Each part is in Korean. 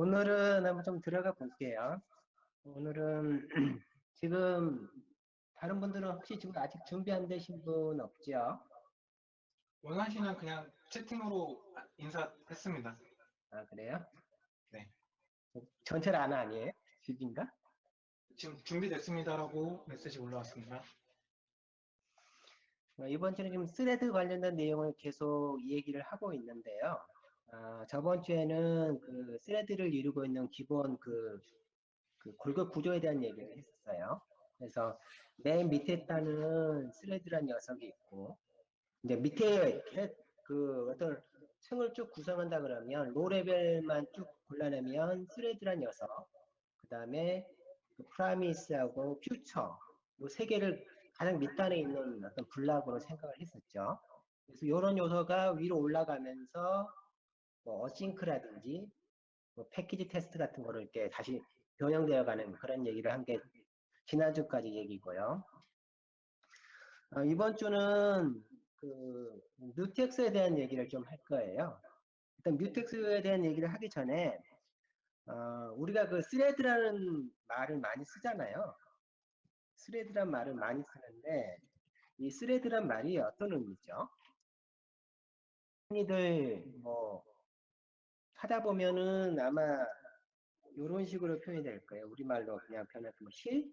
오늘은 한번 좀 들어가 볼게요. 오늘은 지금 다른 분들은 혹시 지금 아직 준비 안 되신 분 없죠? 원란 씨는 그냥 채팅으로 인사했습니다. 아, 그래요? 네. 전체 안 아니에요? 집인가? 지금 준비됐습니다라고 메시지 올라왔습니다. 이번 주는 지금 스레드 관련된 내용을 계속 얘기를 하고 있는데요. 저번 주에는 그 스레드를 이루고 있는 기본 그 골격 구조에 대한 얘기를 했었어요. 그래서 맨 밑에 따는 스레드란 녀석이 있고, 이제 밑에 그 어떤 층을 쭉 구성한다 그러면 로 레벨만 쭉 골라내면 스레드란 녀석, 그 다음에 그 프라미스하고 퓨처 이 세 개를 가장 밑단에 있는 어떤 블락으로 생각을 했었죠. 그래서 이런 요소가 위로 올라가면서 뭐 어싱크라든지 뭐 패키지 테스트 같은 거를 이렇게 다시 변형되어 가는 그런 얘기를 한 게 지난주까지 얘기고요. 이번 주는 그 뮤텍스에 대한 얘기를 좀 할 거예요. 일단 뮤텍스에 대한 얘기를 하기 전에 우리가 그 스레드라는 말을 많이 쓰잖아요. 스레드란 말을 많이 쓰는데 이 스레드란 말이 어떤 의미죠? 흔히들 뭐 하다 보면은 아마 이런 식으로 표현이 될 거예요. 우리말로 그냥 표현해서 뭐 실?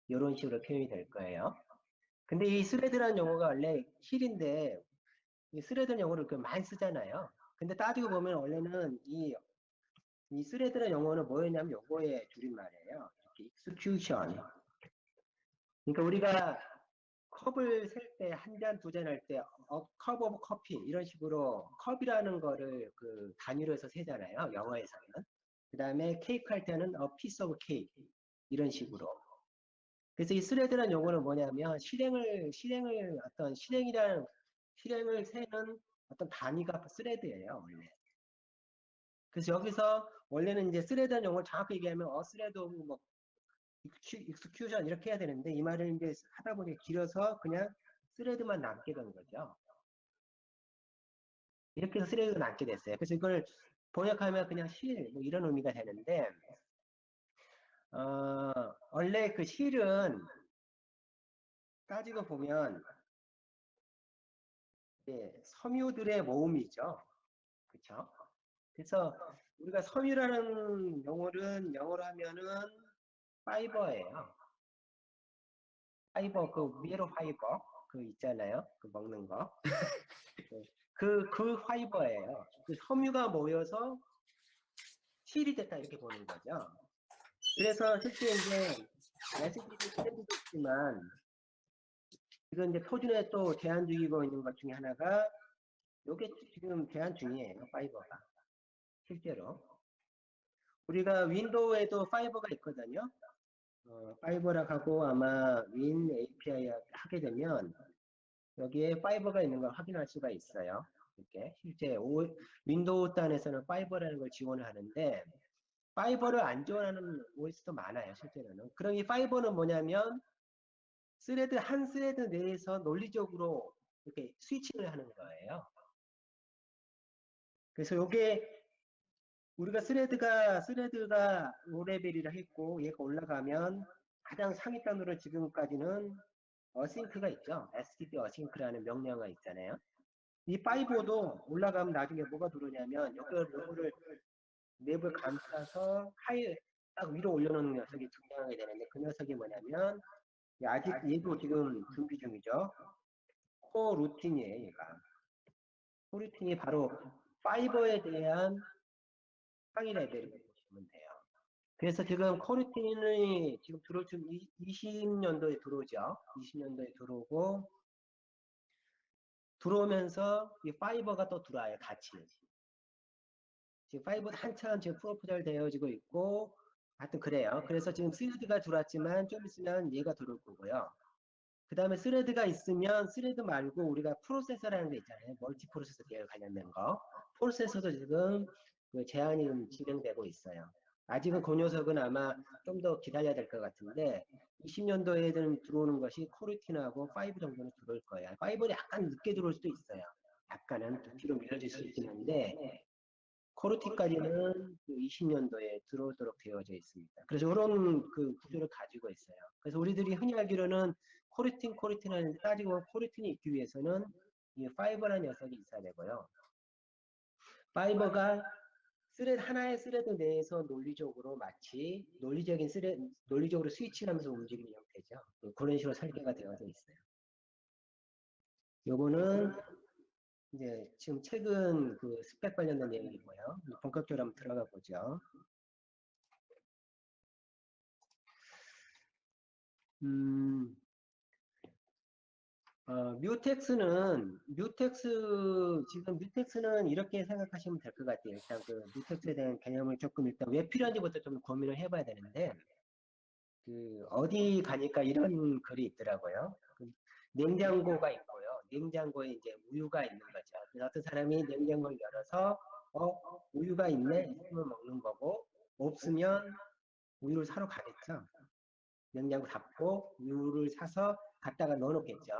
이런 식으로 표현이 될 거예요. 근데 이 스레드라는 용어가 원래 힐인데 이 스레드 용어를 그 많이 쓰잖아요. 근데 따지고 보면 원래는 이 스레드라는 용어는 뭐였냐면 요거의 줄임말이에요. 이렇게 execution. 그러니까 우리가 컵을 셀 때 한 잔, 두 잔 할 때 컵 오브 커피 이런 식으로 컵이라는 거를 그 단위로 해서 세잖아요. 영어에서는. 그 다음에 케이크 할 때는 a piece of cake 이런 식으로. 그래서 이 스레드라는 용어는 뭐냐면 실행을 어떤 실행을 세는 어떤 단위가 스레드예요, 원래. 그래서 여기서 원래는 이제 스레드라는 용어를 정확히 얘기하면 스레드 오브 뭐 익스큐션 이렇게 해야 되는데 이 말을 이제 하다 보니 길어서 그냥 스레드만 남게 된 거죠. 이렇게 해서 스레드가 남게 됐어요. 그래서 이걸 번역하면 그냥 실, 뭐 이런 의미가 되는데, 원래 그 실은 따지고 보면, 섬유들의 모음이죠. 그쵸? 그래서 우리가 섬유라는 용어는 영어로 하면은 파이버예요. 파이버, 그 미에로 파이버, 그 있잖아요. 그 먹는 거. 그 파이버예요. 그 섬유가 모여서 실이 됐다 이렇게 보는 거죠. 그래서 실제 이제 SD도 스탠드도 있지만 지금 이제 표준에 또 제한 중이고 있는 것 중에 하나가 요게 지금 제한 중이에요. 파이버가 실제로 우리가 윈도우에도 파이버가 있거든요. 파이버라고 하고 아마 윈 API 하게 되면 여기에 파이버가 있는 걸 확인할 수가 있어요. 이렇게 실제 윈도우 단에서는 파이버라는 걸 지원을 하는데 파이버를 안 지원하는 OS도 많아요, 실제로는. 그럼 이 파이버는 뭐냐면 한 스레드 내에서 논리적으로 이렇게 스위칭을 하는 거예요. 그래서 이게 우리가 스레드가 5레벨이라 했고 얘가 올라가면 가장 상위 단으로 지금까지는 어싱크가 있죠. STP 어싱크라는 명령어가 있잖아요. 이 5도 올라가면 나중에 뭐가 들어오냐면 요거를 맵을 감싸서 딱 위로 올려놓는 녀석이 등장하게 되는데 그 녀석이 뭐냐면 아직 얘도 지금 준비 중이죠. 코루틴이에요, 얘가. 코루틴이 바로 파이버에 대한 상위 레벨이라고 보시면 돼요. 그래서 지금 코루틴이 지금 20년도에 들어오죠. 20년도에 들어오고 들어오면서 이 파이버가 또 들어와요, 같이. 지금 파이버 한참 지금 프로포잘 되어지고 있고 하여튼 그래요. 그래서 지금 스레드가 들어왔지만 좀 있으면 얘가 들어올 거고요. 그 다음에 스레드가 있으면 스레드 말고 우리가 프로세서라는 게 있잖아요. 멀티 프로세서 계열 관련된 거. 프로세서도 지금 그 제한이 진행되고 있어요. 아직은 그 녀석은 아마 좀 더 기다려야 될 것 같은데 20년도에는 들어오는 것이 코르티나하고 5 정도는 들어올 거예요. 5는 약간 늦게 들어올 수도 있어요. 약간은 뒤로 밀려질 수 있긴 한데 코르티까지는 그 20년도에 들어오도록 되어져 있습니다. 그래서 이런 그 구조를 가지고 있어요. 그래서 우리들이 흔히 알기로는 코르틴 하는데 따지고 보면 코르틴이 있기 위해서는 이 파이버라는 녀석이 있어야 되고요. 파이버가 하나의 스레드 내에서 논리적으로 마치 논리적으로 스위칭하면서 움직이는 형태죠. 그런 식으로 설계가 되어져 있어요. 요거는 이제 지금 최근 그 스펙 관련된 내용이고요. 본격적으로 한번 들어가 보죠. 뮤텍스는 이렇게 생각하시면 될 것 같아요. 일단 그 뮤텍스에 대한 개념을 조금 일단 왜 필요한지부터 좀 고민을 해봐야 되는데, 그 어디 가니까 이런 글이 있더라고요. 그 냉장고가 있고요. 냉장고에 이제 우유가 있는 거죠. 그래서 어떤 사람이 냉장고를 열어서 우유가 있네 있으면 먹는 거고 없으면 우유를 사러 가겠죠. 냉장고 닫고 우유를 사서 갖다가 넣어놓겠죠.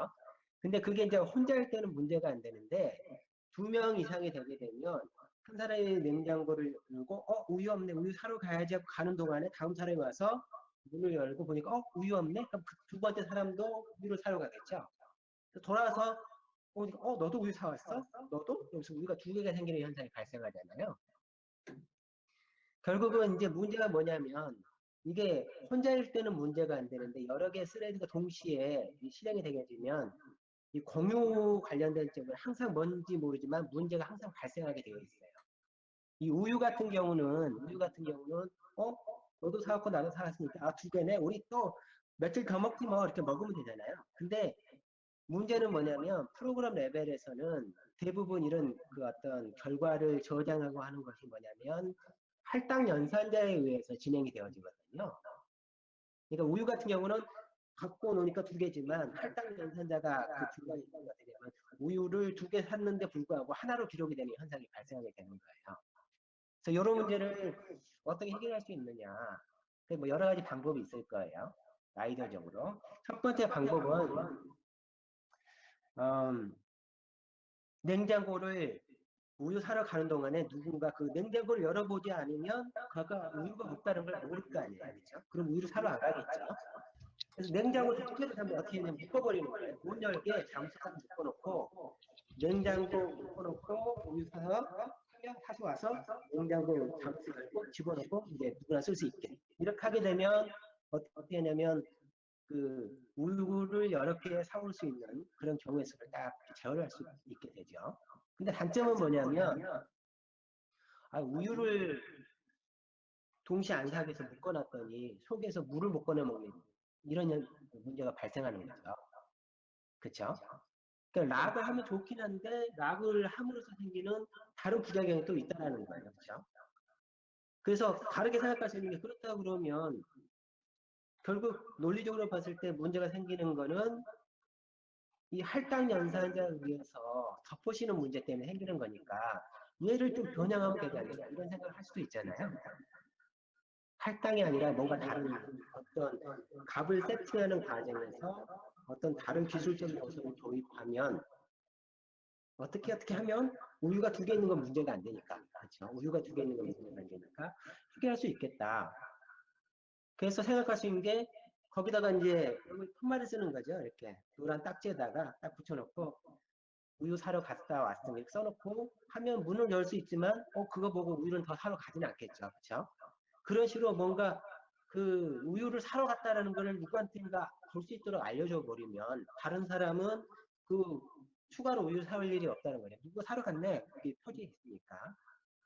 근데 그게 이제 혼자일 때는 문제가 안 되는데 2명 이상이 되게 되면 한 사람이 냉장고를 열고 우유 없네 우유 사러 가야지 하고 가는 동안에 다음 사람이 와서 문을 열고 보니까 우유 없네? 그럼 그 두 번째 사람도 우유를 사러 가겠죠. 돌아와서 너도 우유 사왔어? 너도? 여기서 우유가 2개가 생기는 현상이 발생하잖아요. 결국은 이제 문제가 뭐냐면 이게 혼자일 때는 문제가 안 되는데 여러 개의 스레드가 동시에 실행이 되게 되면 이 공유 관련된 점은 항상 뭔지 모르지만 문제가 항상 발생하게 되어 있어요. 이 우유 같은 경우는 너도 사왔고 나도 사왔으니까 2개네 우리 또 며칠 더 먹지 뭐 이렇게 먹으면 되잖아요. 근데 문제는 뭐냐면 프로그램 레벨에서는 대부분 이런 그 어떤 결과를 저장하고 하는 것이 뭐냐면 할당 연산자에 의해서 진행이 되어지거든요. 그러니까 우유 같은 경우는 갖고 노니까 2개지만 할당 연산자가 그 중간에 있는 것 되면 우유를 2개 샀는데 불구하고 하나로 기록이 되는 현상이 발생하게 되는 거예요. 그래서 이런 문제를 어떻게 해결할 수 있느냐. 뭐 여러 가지 방법이 있을 거예요. 아이디어적으로. 첫 번째 방법은 냉장고를 우유 사러 가는 동안에 누군가 그 냉장고를 열어보지 않으면 그가 우유가 없다는 걸 모를 거 아니에요. 그렇죠? 그럼 우유를 사러 안 가겠죠. 그래서 냉장고를 통째로 하면 어떻게 하냐면 묶어버리는 거예요. 문 열게 장수까지 묶어놓고 냉장고 묶어놓고 우유 사서 다시 와서 냉장고 장수 열고 집어넣고 이제 누구나 쓸 수 있게 이렇게 하게 되면 어떻게 하냐면 그 우유를 여러 개 사올 수 있는 그런 경우의 수를 딱 제어할 수 있게 되죠. 근데 단점은 뭐냐면 우유를 동시에 안 사기 위해서 묶어놨더니 속에서 물을 못 꺼내 먹는 이런 문제가 발생하는 거죠. 그렇죠? 그러니까 락을 하면 좋긴 한데 락을 함으로써 생기는 다른 부작용이 또 있다는 거예요. 그렇죠? 그래서 다르게 생각할 수 있는 게 그렇다 그러면 결국 논리적으로 봤을 때 문제가 생기는 거는 이 할당 연산자에 의해서 덮으시는 문제 때문에 생기는 거니까 얘를 좀 변형하면 되지 않느냐 이런 생각을 할 수도 있잖아요. 할당이 아니라 뭔가 다른 어떤 값을 세팅하는 과정에서 어떤 다른 기술적인 요소를 도입하면 어떻게 하면 우유가 2개 있는 건 문제가 안 되니까 그렇죠? 우유가 2개 있는 건 문제가 안 되니까 해결할 수 있겠다. 그래서 생각할 수 있는 게 거기다가 이제 푯말을 쓰는 거죠. 이렇게 노란 딱지에다가 딱 붙여놓고 우유 사러 갔다 왔으면 이렇게 써놓고 하면 문을 열 수 있지만 그거 보고 우유는 더 사러 가지는 않겠죠. 그렇죠? 그런 식으로 뭔가 그 우유를 사러 갔다라는 거를 누구한테인가 볼 수 있도록 알려줘 버리면 다른 사람은 그 추가로 우유 사올 일이 없다는 거예요. 누구 사러 갔네. 그게 표지에 있으니까.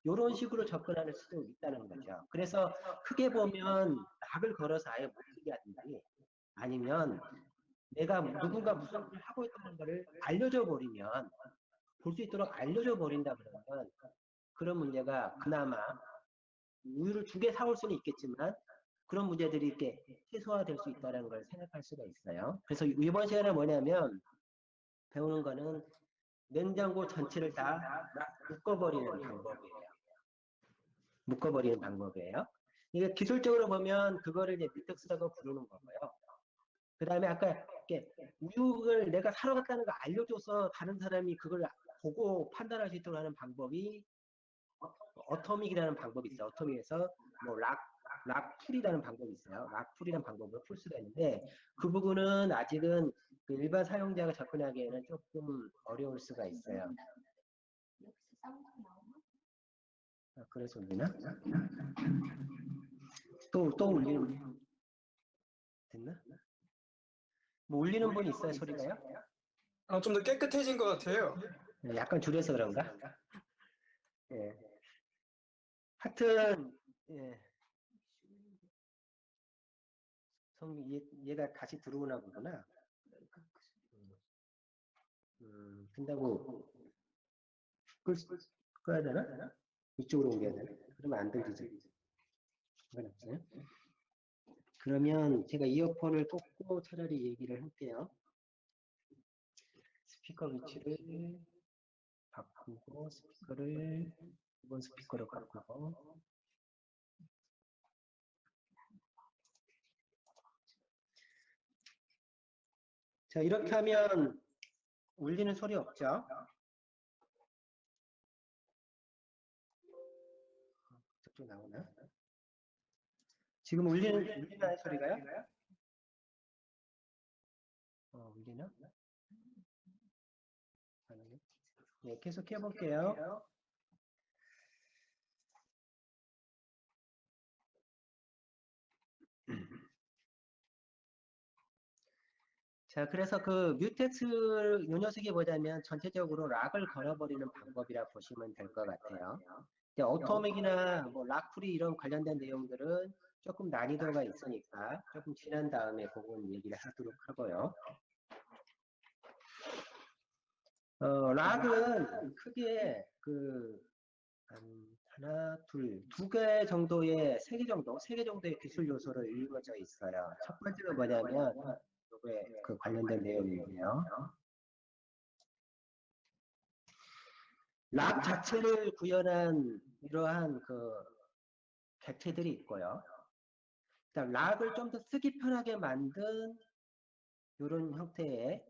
이런 식으로 접근할 수도 있다는 거죠. 그래서 크게 보면 락을 걸어서 아예 못 쓰게 하든지 아니면 내가 누군가 무슨 일을 하고 있다는 거를 알려줘 버리면 볼 수 있도록 알려줘 버린다 그러면 그런 문제가 그나마 우유를 2개 사올 수는 있겠지만 그런 문제들이 이렇게 최소화될 수 있다는 걸 생각할 수가 있어요. 그래서 이번 시간에 뭐냐면 배우는 거는 냉장고 전체를 다 묶어버리는 방법이에요. 묶어버리는 방법이에요. 이게 기술적으로 보면 그거를 이제 뮤텍스라고 부르는 거고요. 그 다음에 아까 이렇게 우유를 내가 사러 갔다는 걸 알려줘서 다른 사람이 그걸 보고 판단할 수 있도록 하는 방법이 어토믹이라는 방법이 있어요. 어토믹에서 뭐 락풀이라는 방법이 있어요. 락풀이라는 방법으로 풀 수가 있는데 그 부분은 아직은 그 일반 사용자가 접근하기에는 조금 어려울 수가 있어요. 아, 그래서 울리나? 또 울리는 됐나? 뭐 울리는 분 있어요, 소리가요? 좀 더 깨끗해진 것 같아요. 네, 약간 줄여서 그런가? 예. 하여튼 예. 얘가 다시 들어오나 보구나. 된다고 꺼야 되나? 이쪽으로 옮겨야 되나? 그러면 안 들리지. 상관없어요. 그러면 제가 이어폰을 꽂고 차라리 얘기를 할게요. 스피커 위치를 바꾸고 스피커를 이번 스피커로 바꾸고 자 이렇게 하면 울리는 소리 없죠? 저쪽 나오나? 지금 울리나요 소리가요? 울리나? 네, 계속 해볼게요. 자, 그래서 그 뮤텍스 요 녀석이 뭐냐면 전체적으로 락을 걸어버리는 방법이라 보시면 될 것 같아요. 근데 오토믹이나 뭐 락풀이 이런 관련된 내용들은 조금 난이도가 있으니까 조금 지난 다음에 그건 얘기를 하도록 하고요. 락은 크게 그 하나, 두 개 정도의 세 개 정도의 기술 요소로 이루어져 있어요. 첫 번째가 뭐냐면 요거에 그 관련된 내용인데요. 락 자체를 구현한 이러한 그 객체들이 있고요. 그다음 락을 좀 더 쓰기 편하게 만든 이런 형태의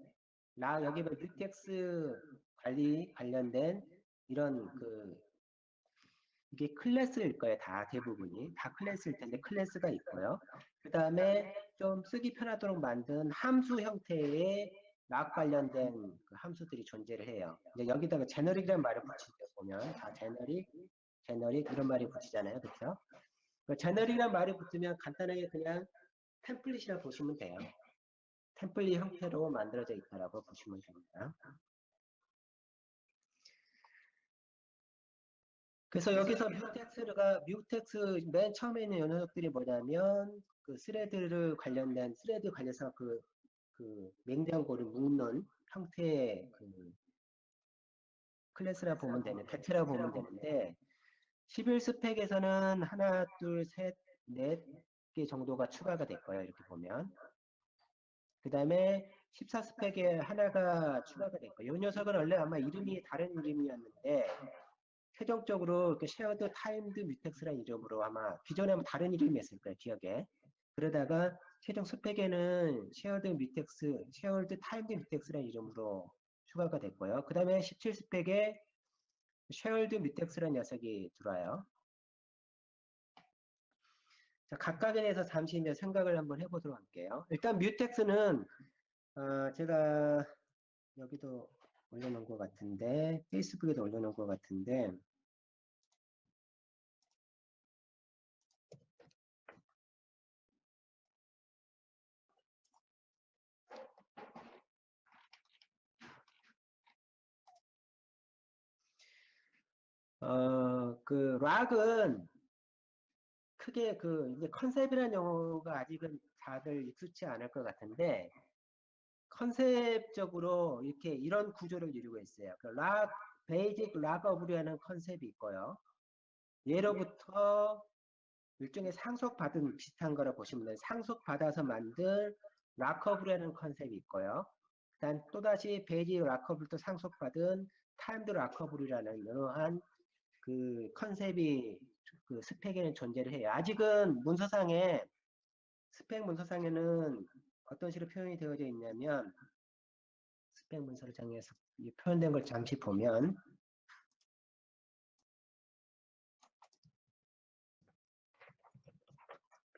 락 여기 보면 뮤텍스 관리 관련된 이런 그 이게 클래스일 거예요. 다 대부분이 다 클래스일 텐데 클래스가 있고요. 그 다음에 좀 쓰기 편하도록 만든 함수 형태의 락 관련된 그 함수들이 존재를 해요. 이제 여기다가 제너릭이라는 말을 붙일 때 보면 다 제너릭 이런 말이 붙이잖아요. 그렇죠? 그 제너릭이라는 말이 붙으면 간단하게 그냥 템플릿이라 보시면 돼요. 템플릿 형태로 만들어져 있다라고 보시면 됩니다. 그래서 여기서 뮤텍스 맨 처음에 있는 녀석들이 뭐냐면 그 스레드 관련해서 그 냉장고를 묶는 형태의 그 클래스라 보면 되는 객체라 보면 되는데 11스펙에서는 하나, 둘, 셋, 넷 개 정도가 추가가 될 거예요. 이렇게 보면. 그 다음에 14스펙에 하나가 추가가 될 거예요. 이 녀석은 원래 아마 이름이 다른 이름이었는데 최종적으로 그 쉐어드 타임드 뮤텍스라는 이름으로 아마 기존에 한번 다른 이름이었을 거예요. 기억에. 그러다가 최종 스펙에는 쉐어드 타임드 뮤텍스라는 이름으로 추가가 됐고요. 그 다음에 17스펙에 쉐어드 뮤텍스라는 녀석이 들어와요. 자, 각각에 대해서 잠시 이제 생각을 한번 해보도록 할게요. 일단 뮤텍스는 제가 여기도 올려놓은 것 같은데 페이스북에도 올려놓은 것 같은데 그 락은 크게 그 이제 컨셉이라는 용어가 아직은 다들 익숙치 않을 것 같은데 컨셉적으로 이렇게 이런 구조를 이루고 있어요. 그 베이직 락어블이라는 컨셉이 있고요. 예로부터 일종의 상속받은 비슷한 거라 보시면 돼요. 상속받아서 만든 락어블이라는 컨셉이 있고요. 일단 또다시 베이직 락어블도 상속받은 타임드 락어블이라는 이러한 그 컨셉이 그 스펙에는 존재를 해요. 아직은 스펙 문서상에는 어떤 식으로 표현이 되어져 있냐면 스펙 문서를 정해서 표현된 걸 잠시 보면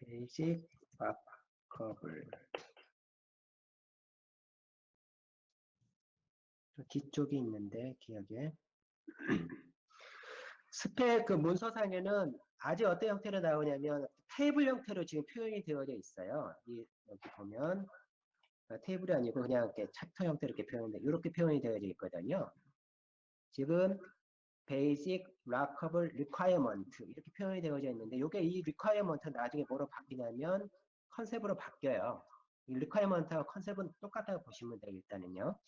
베이직 락커블. 뒤쪽이 있는데 기억에. 스펙 그 문서상에는 아직 어떤 형태로 나오냐면 테이블 형태로 지금 표현이 되어져 있어요. 여기 보면 테이블이 아니고 그냥 이렇게 챕터 형태로 이렇게 이렇게 표현이 되어져 있거든요. 지금 베이직 락커블 리콰이어먼트 이렇게 표현이 되어져 있는데 이게 이 리콰이어먼트 나중에 뭐로 바뀌냐면 컨셉으로 바뀌어요. 이 리콰이어먼트와 컨셉은 똑같다고 보시면 돼요. 일단은요.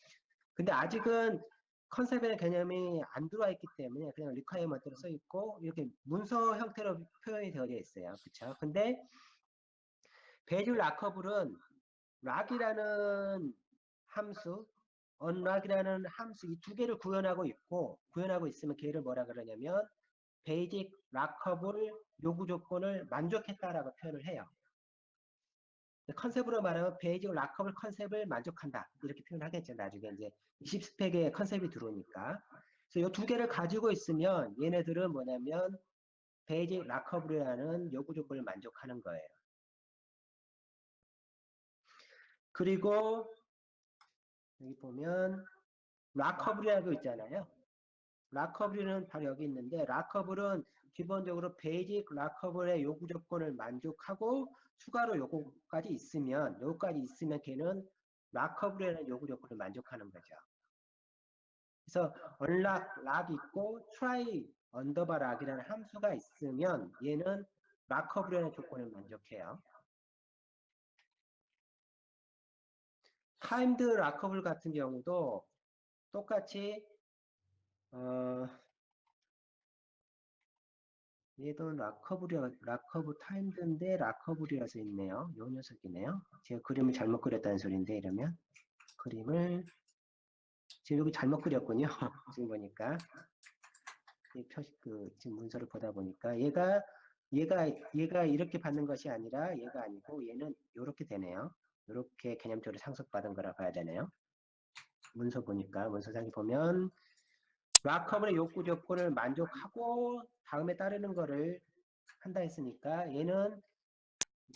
근데 아직은 컨셉의 개념이 안 들어와 있기 때문에 그냥 리콰이어먼트로 써 있고 이렇게 문서 형태로 표현이 되어져 있어요. 그쵸? 근데 베이직 락커블은 락이라는 함수, unlock이라는 함수 이 두 개를 구현하고 있으면 걔를 뭐라 그러냐면 베이직 락커블 요구 조건을 만족했다라고 표현을 해요. 컨셉으로 말하면 베이직 락커블 컨셉을 만족한다 이렇게 표현하겠죠. 나중에 이제 20스펙의 컨셉이 들어오니까. 그래서 이 두 개를 가지고 있으면 얘네들은 뭐냐면 베이직 락커블이라는 요구 조건을 만족하는 거예요. 그리고 여기 보면 락커블이라고 있잖아요. 락커블은 바로 여기 있는데 락커블은 기본적으로 베이직 락커블의 요구 조건을 만족하고 추가로 요구까지 있으면 걔는 락커블이라는 요구 조건을 만족하는 거죠. 그래서 unlock 락 있고 try 언더바 락이라는 함수가 있으면 얘는 락커블이라는 조건을 만족해요. 타임드 락커블 같은 경우도 똑같이 얘도 락커블 타임드인데 락커블이라서 있네요. 요 녀석이네요. 제가 그림을 잘못 그렸다는 소리인데 이러면 그림을 지금 여기 잘못 그렸군요. 지금 보니까 지금 문서를 보다 보니까 얘가 이렇게 받는 것이 아니라 얘가 아니고 얘는 이렇게 되네요. 이렇게 개념적으로 상속받은 거라 봐야 되네요. 문서 보니까 문서상에 보면 락커블의 욕구 조건을 만족하고 다음에 따르는 거를 한다 했으니까 얘는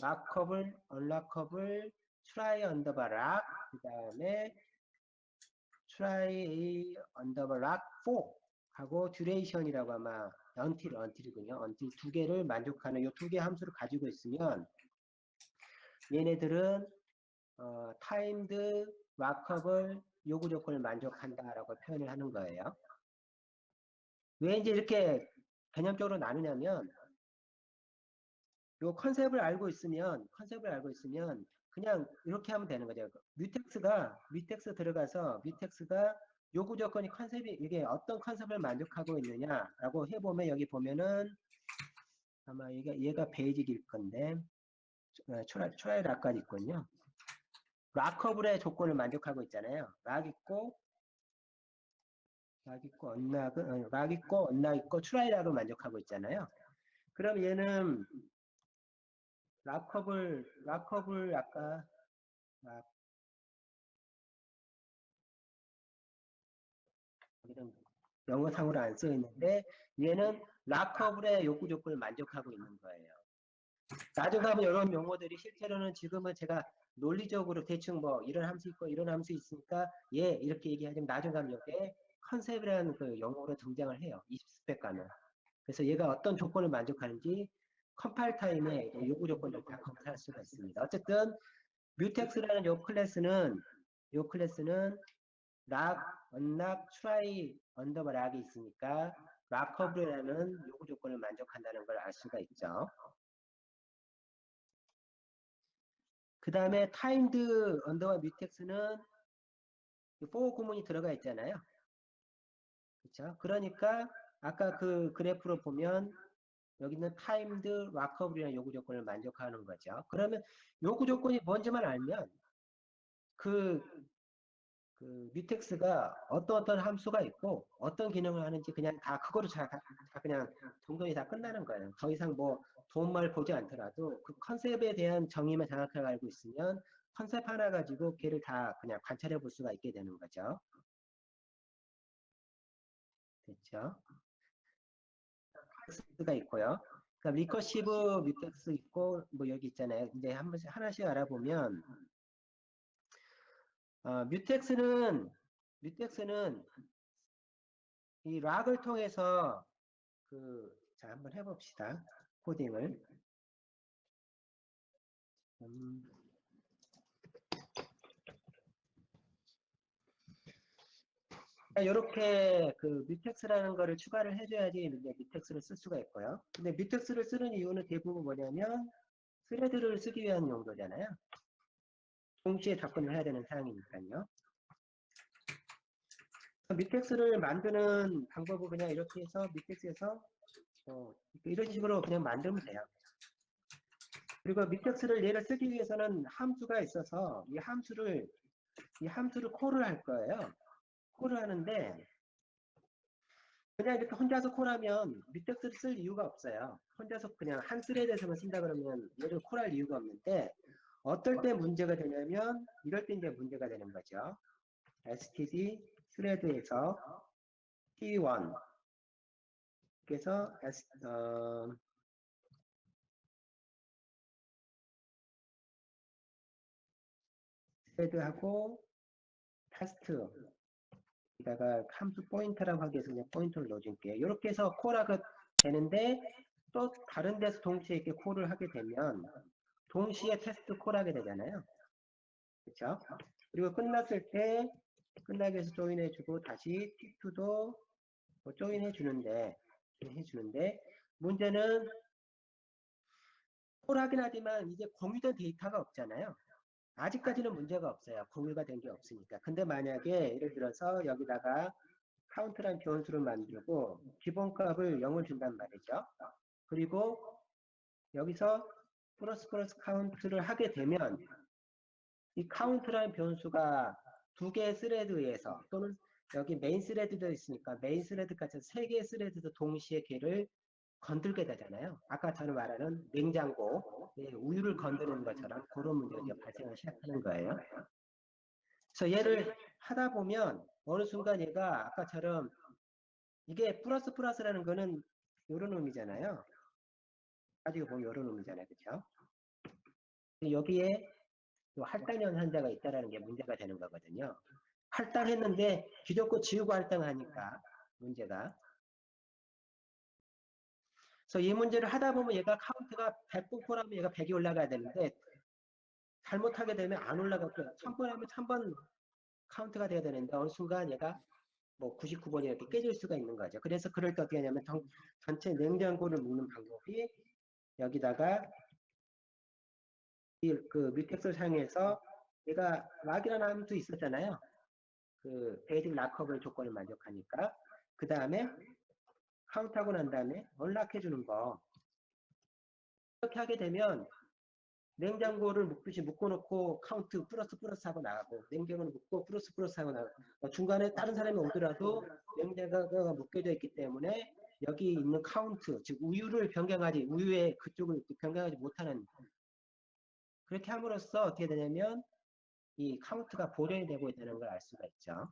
락커블, 언락커블, try 언더바 락, 그 다음에 try 언더바 락 4 하고 duration이라고 아마 until이군요. until 두 개를 만족하는 이 두 개 함수를 가지고 있으면 얘네들은 timed 락커블 요구 조건을 만족한다라고 표현을 하는 거예요. 왜 이제 이렇게 개념적으로 나누냐면 요 컨셉을 알고 있으면 그냥 이렇게 하면 되는 거죠. 뮤텍스 들어가서 뮤텍스가 요구 조건이 컨셉이 이게 어떤 컨셉을 만족하고 있느냐라고 해보면 여기 보면은 아마 얘가 베이직일 건데 트라이 락까지 있거든요. 락커블의 조건을 만족하고 있잖아요. 락 있고 언락 있고 트라이 락을 만족하고 있잖아요. 그럼 얘는 락커블 아까 영어상으로 안 써 있는데 얘는 락커블의 욕구 조건을 만족하고 있는 거예요. 나중에 가면 이런 용어들이 실제로는 지금은 제가 논리적으로 대충 뭐 이런 함수 있고 이런 함수 있으니까 이렇게 얘기하지만 나중에 가면 이게 컨셉이라는 그 용어로 등장을 해요. 20스펙 가면. 그래서 얘가 어떤 조건을 만족하는지 컴파일 타임에 요구 조건을 다 검사할 수가 있습니다. 어쨌든 뮤텍스라는 요 클래스는 락, 언락, 트라이, 언더바 락이 있으니까 락커블이라는 요구 조건을 만족한다는 걸 알 수가 있죠. 그 다음에 타임드 언더바 뮤텍스는 for 구문이 들어가 있잖아요. 그렇죠? 그러니까 아까 그 그래프로 보면 여기는 타임드 락커블이라는 요구 조건을 만족하는 거죠. 그러면 요구 조건이 뭔지만 알면 그 뮤텍스가 어떤 함수가 있고 어떤 기능을 하는지 그냥 다 그거로 다 그냥 동동이 다 끝나는 거예요. 더 이상 뭐 도움을 보지 않더라도 그 컨셉에 대한 정의만 정확하게 알고 있으면 컨셉 하나 가지고 걔를 다 그냥 관찰해 볼 수가 있게 되는 거죠. 됐죠? 가 있고요. 그러니까 리커시브 뮤텍스 있고 뭐 여기 있잖아요. 이제 한 번씩 하나씩 알아보면 뮤텍스는 이 락을 통해서 자 한번 해봅시다. 코딩을 이렇게 뮤텍스라는 거를 추가를 해줘야지 이제 뮤텍스를 쓸 수가 있고요. 근데 뮤텍스를 쓰는 이유는 대부분 뭐냐면 스레드를 쓰기 위한 용도잖아요. 동시에 접근을 해야 되는 상황이니까요. 뮤텍스를 만드는 방법은 그냥 이렇게 해서 뮤텍스에서 이런 식으로 그냥 만들면 돼요. 그리고 뮤텍스를 얘를 쓰기 위해서는 함수가 있어서 이 함수를 콜을 할 거예요. 콜을 하는데 그냥 이렇게 혼자서 콜하면 뮤텍스를 쓸 이유가 없어요. 혼자서 그냥 한 스레드에서만 쓴다 그러면 얘를 콜할 이유가 없는데 어떨 때 문제가 되냐면 이럴 때 이제 문제가 되는 거죠. std 스레드에서 t1 그래서 스레드하고 테스트 여기다가 함수 포인터라고 하기 위해서 그냥 포인터를 넣어줄게요. 이렇게 해서 콜하게 되는데 또 다른 데서 동시에 이렇게 콜을 하게 되면 동시에 테스트 콜하게 되잖아요. 그렇죠? 그리고 끝났을 때 끝나기 위해서 조인해주고 다시 T2도 조인해주는데 문제는 콜하긴 하지만 이제 공유된 데이터가 없잖아요. 아직까지는 문제가 없어요. 공유가 된 게 없으니까. 근데 만약에 예를 들어서 여기다가 카운트라는 변수를 만들고 기본값을 0을 준단 말이죠. 그리고 여기서 플러스 카운트를 하게 되면 이 카운트라는 변수가 두 개의 스레드에서 또는 여기 메인 스레드도 있으니까 메인 스레드까지 세 개의 스레드도 동시에 걔를 건들게 되잖아요. 아까 저는 말하는 냉장고 우유를 건드리는 것처럼 그런 문제가 이제 발생을 시작하는 거예요. 그래서 얘를 하다 보면 어느 순간 얘가 아까처럼 이게 플러스라는 거는 이런 의미잖아요. 가지고 보면 이런 의미잖아요. 그렇죠? 여기에 할당형 현자가 있다는 게 문제가 되는 거거든요. 할당했는데 기존 지우고 할당하니까 문제가. 그래서 이 문제를 하다 보면 얘가 카운트가 100번 콜하면 얘가 100이 올라가야 되는데 잘못하게 되면 안 올라가고 1000번 하면 1000번 카운트가 돼야 되는데 어느 순간 얘가 뭐 99번이 이렇게 깨질 수가 있는 거죠. 그래서 그럴 때 어떻게 하냐면 전체 냉장고를 묶는 방법이 여기다가 뮤텍스를 사용해서 얘가 락이라는 함수 있었잖아요. 베이직 락커블 조건을 만족하니까 그 다음에 카운트하고 난 다음에 언락해주는 거 이렇게 하게 되면 냉장고를 묶듯이 묶어놓고 카운트 플러스 하고 나가고 냉장고를 묶고 플러스 하고 나가고 중간에 다른 사람이 오더라도 냉장고가 묶여져 있기 때문에 여기 있는 카운트 즉 우유의 그쪽을 변경하지 못하는 그렇게 함으로써 어떻게 되냐면 이 카운트가 보존이 되고 있다는 걸 알 수가 있죠.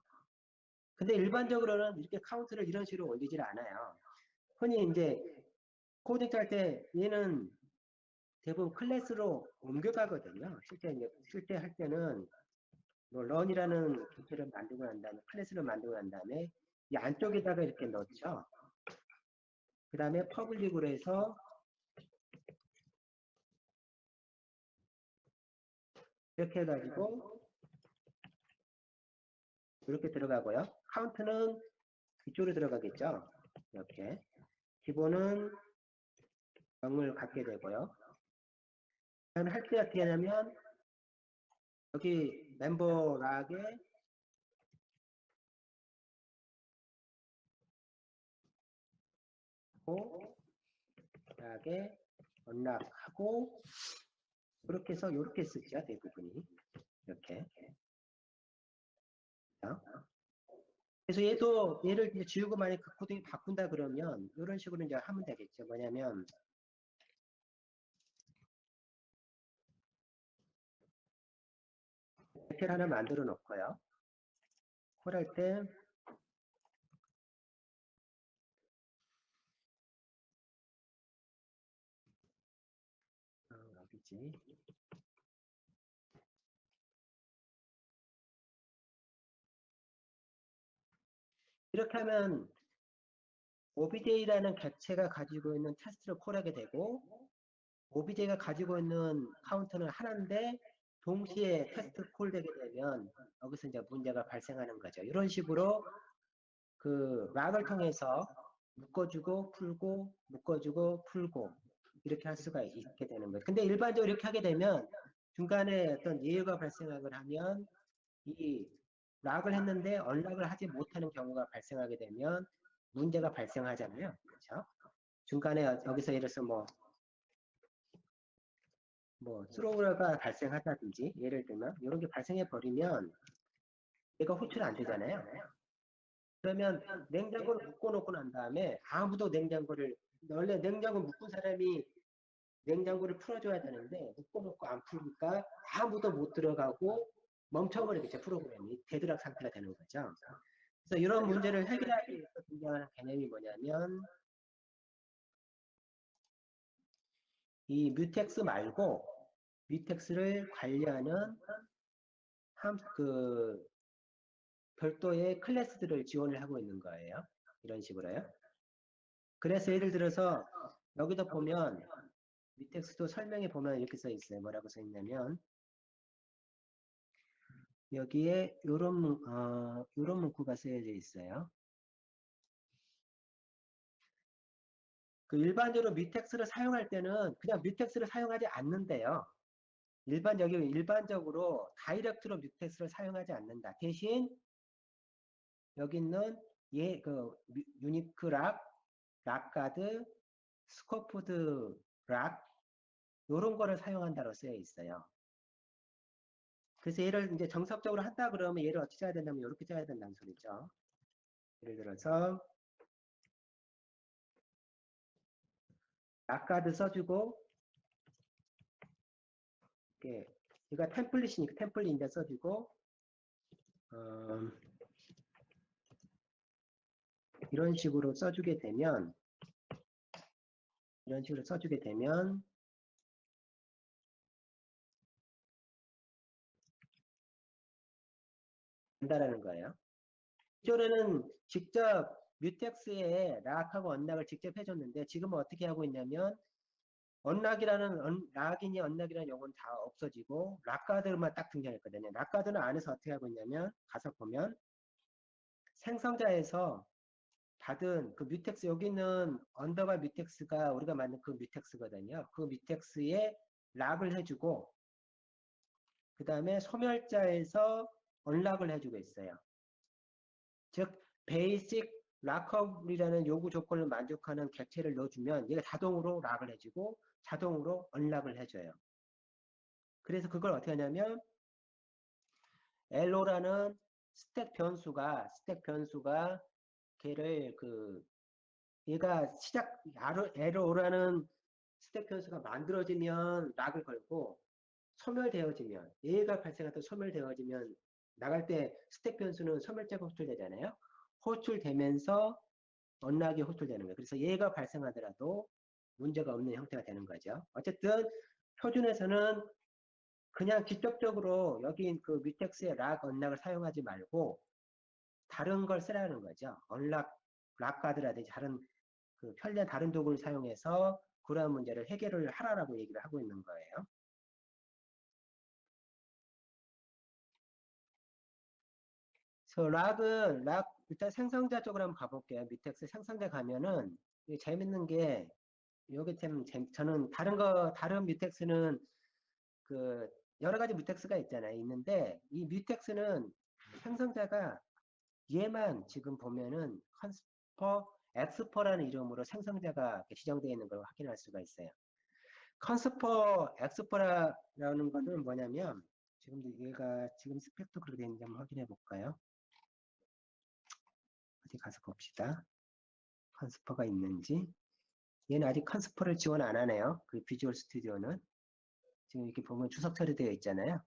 근데 일반적으로는 이렇게 카운트를 이런 식으로 올리질 않아요. 흔히 이제 코딩 할 때 얘는 대부분 클래스로 옮겨가거든요. 실제 할 때는 뭐 런이라는 기체를 만들고 난 다음에 클래스를 만들고 난 다음에 이 안쪽에다가 이렇게 넣죠. 그 다음에 퍼블릭으로 해서 이렇게 해가지고 이렇게 들어가고요. 카운트는 이쪽으로 들어가겠죠. 이렇게 기본은 0을 갖게 되고요. 그다음에 할 때 어떻게 하냐면 여기 멤버 락에 락에 언락하고 이렇게 해서 이렇게 쓰죠. 대부분이 이렇게. 그래서 얘를 이제 지우고 만약 그 코딩이 바꾼다 그러면 이런 식으로 이제 하면 되겠죠. 뭐냐면 엑셀 하나 만들어 놓고요. 콜할 때 되지? 이렇게 하면 OBJ라는 객체가 가지고 있는 테스트를 콜하게 되고 OBJ가 가지고 있는 카운터는 하나인데 동시에 테스트 콜되게 되면 여기서 이제 문제가 발생하는 거죠. 이런 식으로 그 락을 통해서 묶어주고 풀고 묶어주고 풀고 이렇게 할 수가 있게 되는 거예요. 근데 일반적으로 이렇게 하게 되면 중간에 어떤 예외가 발생하거나 하면 이 락을 했는데 언락을 하지 못하는 경우가 발생하게 되면 문제가 발생하잖아요. 그렇죠? 중간에 여기서 예를 들어서 뭐 스로우가 발생하다든지 예를 들면 이런 게 발생해 버리면 얘가 호출이 안 되잖아요. 그러면 냉장고를 묶어놓고 난 다음에 아무도 냉장고를 원래 냉장고 묶은 사람이 냉장고를 풀어줘야 되는데 묶어놓고 안 풀니까 아무도 못 들어가고 멈춰버리겠죠. 프로그램이 데드락 상태가 되는 거죠. 그래서 이런 문제를 해결하기 위해서 등장하는 개념이 뭐냐면 이 뮤텍스 말고 뮤텍스를 관리하는 별도의 클래스들을 지원을 하고 있는 거예요. 이런 식으로요. 그래서 예를 들어서 여기도 보면 뮤텍스도 설명에 보면 이렇게 써 있어요. 뭐라고 써 있냐면 여기에 요런 문구가 쓰여져 있어요. 그 일반적으로 뮤텍스를 사용할 때는 그냥 뮤텍스를 사용하지 않는데요. 일반적으로 다이렉트로 뮤텍스를 사용하지 않는다. 대신 여기 있는 유니크 락, 락가드, 스코프드 락 요런 거를 사용한다고 쓰여 있어요. 그래서 얘를 이제 정석적으로 한다 그러면 얘를 어떻게 해야 된다면 이렇게 짜야 된다는 소리죠. 예를 들어서 락가드 써주고 얘가 템플릿이니까 템플릿인데 써주고 이런 식으로 써주게 되면 된다라는 거예요. 기존에는 직접 뮤텍스에 락하고 언락을 직접 해줬는데 지금은 어떻게 하고 있냐면 락이니 언락이라는 용어는 다 없어지고 락가드만 딱 등장했거든요. 락가드는 안에서 어떻게 하고 있냐면 가서 보면 생성자에서 받은 그 뮤텍스 여기는 언더바 뮤텍스가 우리가 만든 그 뮤텍스거든요. 그 뮤텍스에 락을 해주고 그 다음에 소멸자에서 언락을 해주고 있어요. 즉 베이직 락업이라는 요구 조건을 만족하는 객체를 넣어주면 얘가 자동으로 락을 해주고 자동으로 언락을 해줘요. 그래서 그걸 어떻게 하냐면 LO라는 스택 변수가 걔를 얘가 LO라는 스택 변수가 만들어지면 락을 걸고 소멸되어지면 얘가 발생했던 소멸되어지면 나갈 때 스택 변수는 소멸자가 호출되잖아요. 호출되면서 언락이 호출되는 거예요. 그래서 얘가 발생하더라도 문제가 없는 형태가 되는 거죠. 어쨌든 표준에서는 그냥 직접적으로 여기 그 뮤텍스의 락, 언락을 사용하지 말고 다른 걸 쓰라는 거죠. 락가드라든지 편리한 다른 도구를 사용해서 그러한 문제를 해결을 하라라고 얘기를 하고 있는 거예요. 락 일단 생성자 쪽으로 한번 가볼게요. 뮤텍스 생성자 가면은 재밌는 게 여기 저는 다른 뮤텍스는 여러 가지 뮤텍스가 있는데 이 뮤텍스는 생성자가 얘만 지금 보면은 엑스퍼라는 이름으로 생성자가 지정되어 있는 걸 확인할 수가 있어요. 엑스퍼라는 거는 뭐냐면 얘가 지금 스펙도 그렇게 되는지 한번 확인해 볼까요? 어디 가서 봅시다. 컨스퍼가 있는지. 얘는 아직 컨스퍼를 지원 안 하네요. 그 비주얼 스튜디오는. 지금 이렇게 보면 주석 처리되어 있잖아요.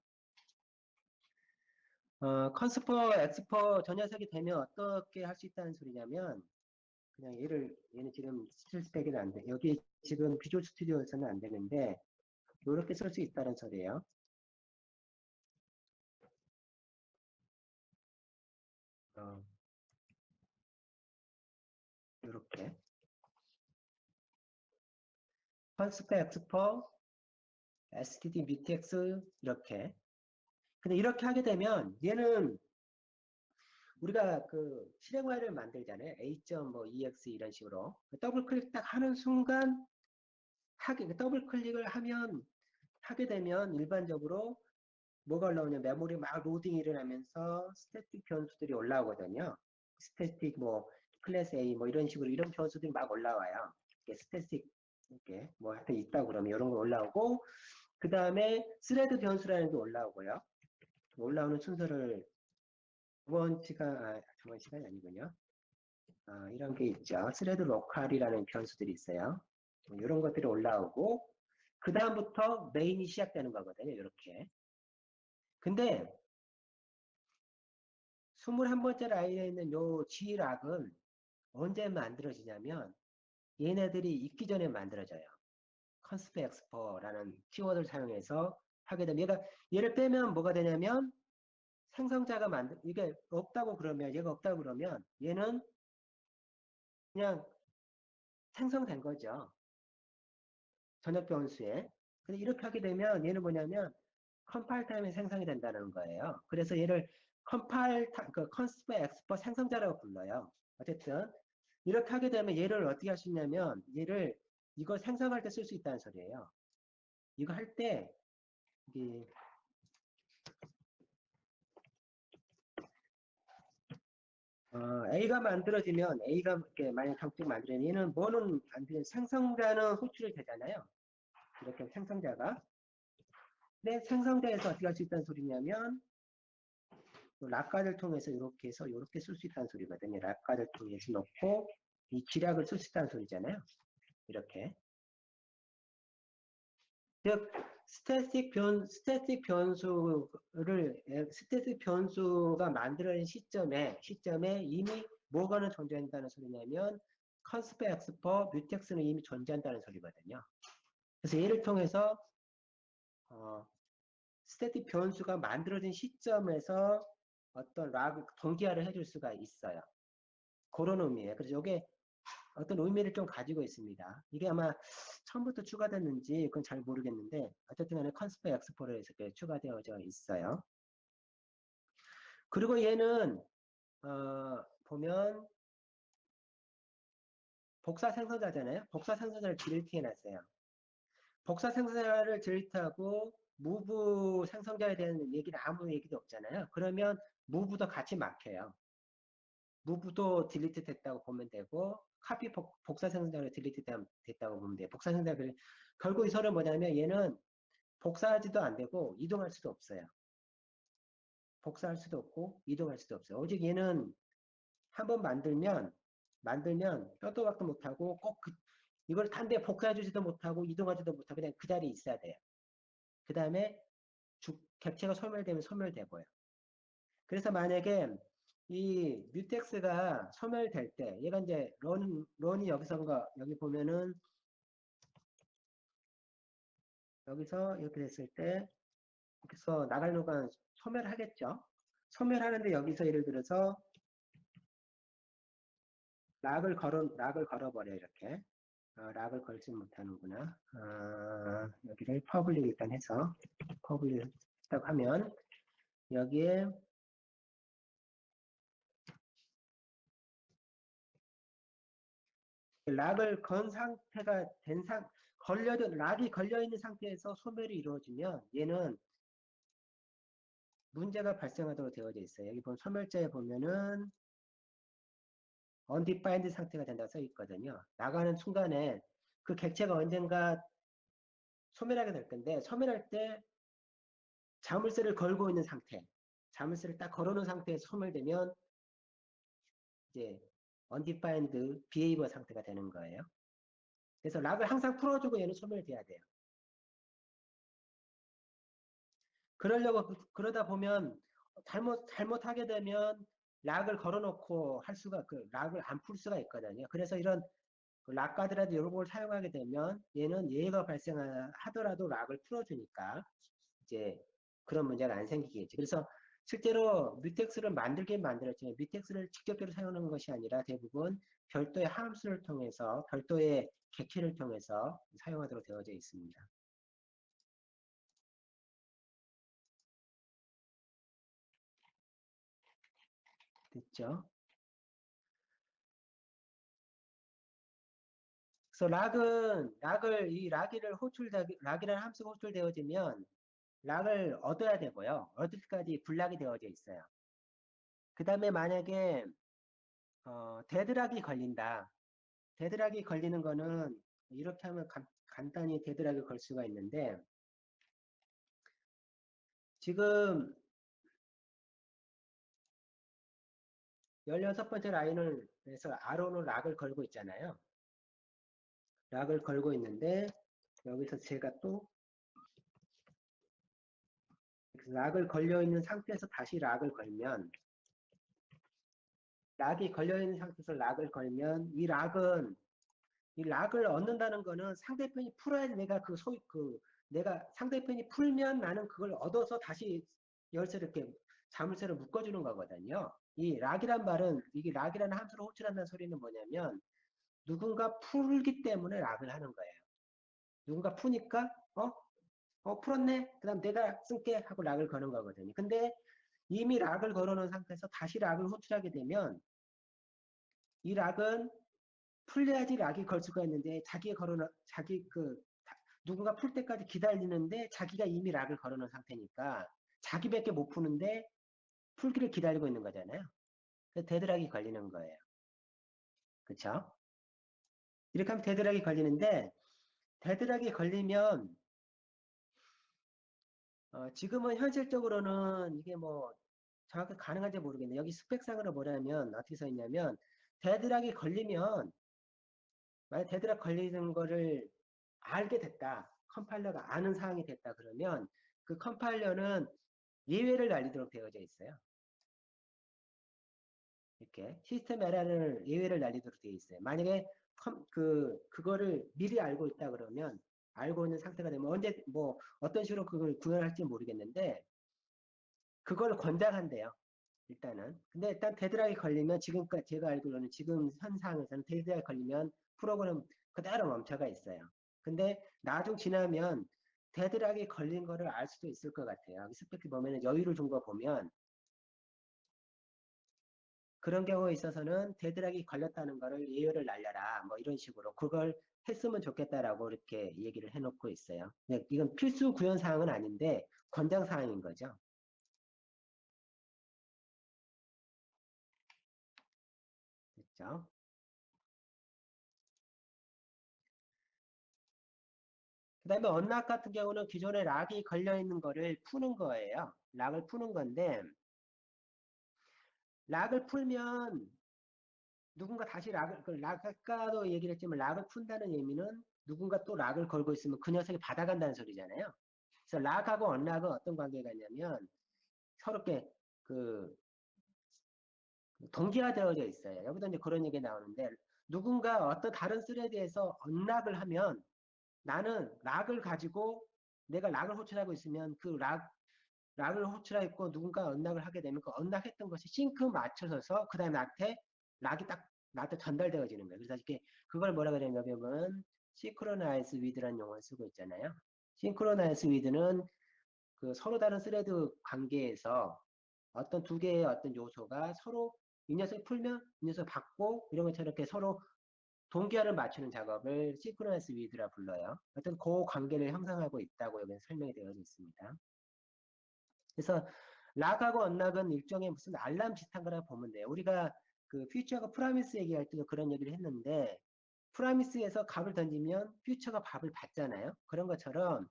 컨스퍼, 엑스퍼 저 녀석이 되면 어떻게 할 수 있다는 소리냐면 그냥 얘는 지금 스틸 스펙이 안 돼. 여기 지금 비주얼 스튜디오에서는 안 되는데 이렇게 쓸 수 있다는 소리예요. 이렇게 컨스페 엑스퍼 std mutex 이렇게. 근데 이렇게 하게 되면 얘는 우리가 그 실행 파일을 만들잖아요. a.ex 이런 식으로 더블 클릭 딱 하는 순간 더블 클릭을 하게 되면 일반적으로 뭐가 올라오냐, 메모리 막 로딩이 일어나면서 스태틱 변수들이 올라오거든요. 스태틱 뭐 클래스 A 뭐 이런 식으로 이런 변수들이 막 올라와요. 스태틱 이렇게 뭐 하여튼 있다고 그러면 이런 거 올라오고, 그 다음에 스레드 변수라는 게 올라오고요. 올라오는 순서를 저번 시간이 아니군요. 이런 게 있죠. 스레드 로컬이라는 변수들이 있어요. 이런 것들이 올라오고, 그 다음부터 메인이 시작되는 거거든요. 이렇게. 근데 21번째 라인에 있는 요 G락은 언제 만들어지냐면 얘네들이 있기 전에 만들어져요. 컨스페 엑스퍼라는 키워드를 사용해서 하게 되면 얘를 빼면 뭐가 되냐면 생성자가 이게 없다고 그러면, 얘가 없다고 그러면 얘는 그냥 생성된 거죠. 전역 변수에. 근데 이렇게 하게 되면 얘는 뭐냐면 컴파일 타임에 생성이 된다는 거예요. 그래서 얘를 컨스페 엑스퍼 생성자라고 불러요. 어쨌든 이렇게 하게 되면 얘를 어떻게 할 수 있냐면 얘를 이걸 생성할 때 쓸 수 있다는 소리예요. 이거 할 때 A가 만들어지면 A가 이렇게 만약 정식 만들어지면 얘는 뭐는 안 되는 생성자는 호출이 되잖아요. 이렇게 생성자가. 근데 생성자에서 어떻게 할 수 있다는 소리냐면 락가를 통해서 이렇게 해서 이렇게 쓸 수 있다는 소리거든요. 락가를 통해서 넣고 이 기략을 쓸 수 있다는 소리잖아요. 이렇게. 즉 스태틱 변수가 만들어진 시점에 이미 뭐가는 존재한다는 소리냐면 컨스페 엑스퍼 뮤텍스는 이미 존재한다는 소리거든요. 그래서 얘를 통해서 스태틱 변수가 만들어진 시점에서 어떤 동기화를 해줄 수가 있어요. 그런 의미예요. 그래서 이게 어떤 의미를 좀 가지고 있습니다. 이게 아마 처음부터 추가됐는지 그건 잘 모르겠는데 어쨌든 간에 컨스페 엑스포로 추가되어져 있어요. 그리고 얘는 보면 복사 생성자잖아요. 복사 생성자를 딜리트 해놨어요. 복사 생성자를 딜리트하고 무브 생성자에 대한 얘기는 아무 얘기도 없잖아요. 그러면 무브도 같이 막혀요. 무브도 딜리트 됐다고 보면 되고 복사 생성자로 딜리트 됐다고 보면 돼요. 복사 생성자를 결국 이 소리는 뭐냐면 얘는 복사하지도 안 되고 이동할 수도 없어요. 복사할 수도 없고 이동할 수도 없어요. 오직 얘는 한번 만들면 뼈도 박도 못하고 꼭 이걸 탄데 복사해주지도 못하고 이동하지도 못하고 그냥 그 자리에 있어야 돼요. 그 다음에 객체가 소멸되면 소멸되고요. 그래서 만약에 이 뮤텍스가 소멸될 때 얘가 이제 런이 여기 보면은 여기서 이렇게 됐을 때 여기서 나갈 놈은 소멸하겠죠. 소멸하는데 여기서 예를 들어서 락을 걸어버려 이렇게. 락을 걸지 못하는구나. 여기를 퍼블릭 일단 해서 퍼블릭 했다고 하면 여기에 락을 건 상태가 락이 걸려있는 상태에서 소멸이 이루어지면 얘는 문제가 발생하도록 되어져 있어요. 여기 보면 소멸자에 보면은 undefined 상태가 된다고 써 있거든요. 나가는 순간에 그 객체가 언젠가 소멸하게 될 건데 소멸할 때 자물쇠를 걸고 있는 상태, 자물쇠를 딱 걸어놓은 상태에서 소멸되면 이제 undefined behavior 상태가 되는 거예요. 그래서 락을 항상 풀어주고 얘는 소멸돼야 돼요. 그러다 보면 잘못하게 되면 락을 걸어놓고 락을 안 풀 수가 있거든요. 그래서 이런 그 락가드라도 이런 걸 사용하게 되면 얘는 예외가 발생하더라도 락을 풀어주니까 이제 그런 문제가 안 생기겠지. 그래서 실제로 뮤텍스를 만들긴 만들었지만 뮤텍스를 직접적으로 사용하는 것이 아니라 대부분 별도의 함수를 통해서 별도의 객체를 통해서 사용하도록 되어져 있습니다. 됐죠? 그래서 락이라는 함수가 호출되어지면 락을 얻어야 되고요. 얻을 때까지 블락이 되어져 있어요. 그 다음에 만약에 데드락이 걸린다. 데드락이 걸리는 거는 이렇게 하면 간단히 데드락이 걸 수가 있는데 지금 16번째 라인을 해서 아로는 락을 걸고 있잖아요. 락을 걸고 있는데 여기서 제가 또 락을 걸려 있는 상태에서 다시 락을 걸면 락이 걸려 있는 상태에서 락을 걸면 이 락을 얻는다는 거는 상대편이 풀어야지 내가 내가 상대편이 풀면 나는 그걸 얻어서 다시 열쇠를 이렇게 자물쇠를 묶어주는 거거든요. 이 락이란 말은 이게 락이라는 함수로 호출한다는 소리는 뭐냐면 누군가 풀기 때문에 락을 하는 거예요. 누군가 푸니까 풀었네. 그다음 내가 쓸게 하고 락을 거는 거거든요. 근데 이미 락을 걸어놓은 상태에서 다시 락을 호출하게 되면 이 락은 풀려야지 락이 걸 수가 있는데 누군가 풀 때까지 기다리는데 자기가 이미 락을 걸어놓은 상태니까 자기밖에 못 푸는데 풀기를 기다리고 있는 거잖아요. 그래서 데드락이 걸리는 거예요. 그쵸? 이렇게 하면 데드락이 걸리는데 데드락이 걸리면 지금은 현실적으로는 이게 뭐 정확히 가능한지 모르겠는데 여기 스펙상으로 뭐냐면 어떻게 써 있냐면 데드락이 걸리면 만약 데드락 걸리는 거를 알게 됐다. 컴파일러가 아는 사항이 됐다 그러면 그 컴파일러는 예외를 날리도록 되어져 있어요. 이렇게 시스템 에러를 예외를 날리도록 되어 있어요. 만약에 그거를 미리 알고 있다 그러면 알고 있는 상태가 되면 언제 뭐 어떤 식으로 그걸 구현할지 모르겠는데 그걸 권장한대요. 일단은. 근데 일단 데드락이 걸리면 지금까지 제가 알기로는 지금 현상에서는 데드락이 걸리면 프로그램 그대로 멈춰가 있어요. 근데 나중 지나면 데드락이 걸린 거를 알 수도 있을 것 같아요. 스펙 보면은 여유를 준 거 보면 그런 경우에 있어서는 데드락이 걸렸다는 거를 예외를 날려라. 뭐 이런 식으로 그걸 했으면 좋겠다라고 이렇게 얘기를 해놓고 있어요. 이건 필수 구현 사항은 아닌데 권장 사항인 거죠. 됐죠? 그 다음에 언락 같은 경우는 기존에 락이 걸려있는 거를 푸는 거예요. 락을 푸는 건데 락을 풀면 누군가 다시 아까도 얘기를 했지만 락을 푼다는 의미는 누군가 또 락을 걸고 있으면 그 녀석이 받아간다는 소리잖아요. 그래서 락하고 언락은 어떤 관계가 있냐면 서로 이렇게 그 동기화되어져 있어요. 여기도 이제 그런 얘기 나오는데 누군가 어떤 다른 스레드에서 언락을 하면 나는 락을 가지고 내가 락을 호출하고 있으면 락을 호출하고 누군가 언락을 하게 되면 그 언락했던 것이 싱크 맞춰져서 그 다음에 락이 딱 나한테 전달되어지는 거예요. 그래서 이렇게 그걸 뭐라 그래요? 여기 보면 시크로나이즈 위드라는 용어를 쓰고 있잖아요. 시크로나이즈 위드는 그 서로 다른 스레드 관계에서 어떤 두 개의 어떤 요소가 서로 이 녀석이 풀면 이 녀석이 받고 이런 것처럼 이렇게 서로 동기화를 맞추는 작업을 시크로나이즈 위드라 불러요. 어떤 그 관계를 형성하고 있다고 여기 설명이 되어 있습니다. 그래서 락하고 언락은 일종의 무슨 알람 비슷한 거라고 보면 돼요. 우리가 그 퓨처가 프라미스 얘기할 때도 그런 얘기를 했는데 프라미스에서 값을 던지면 퓨처가 밥을 받잖아요. 그런 것처럼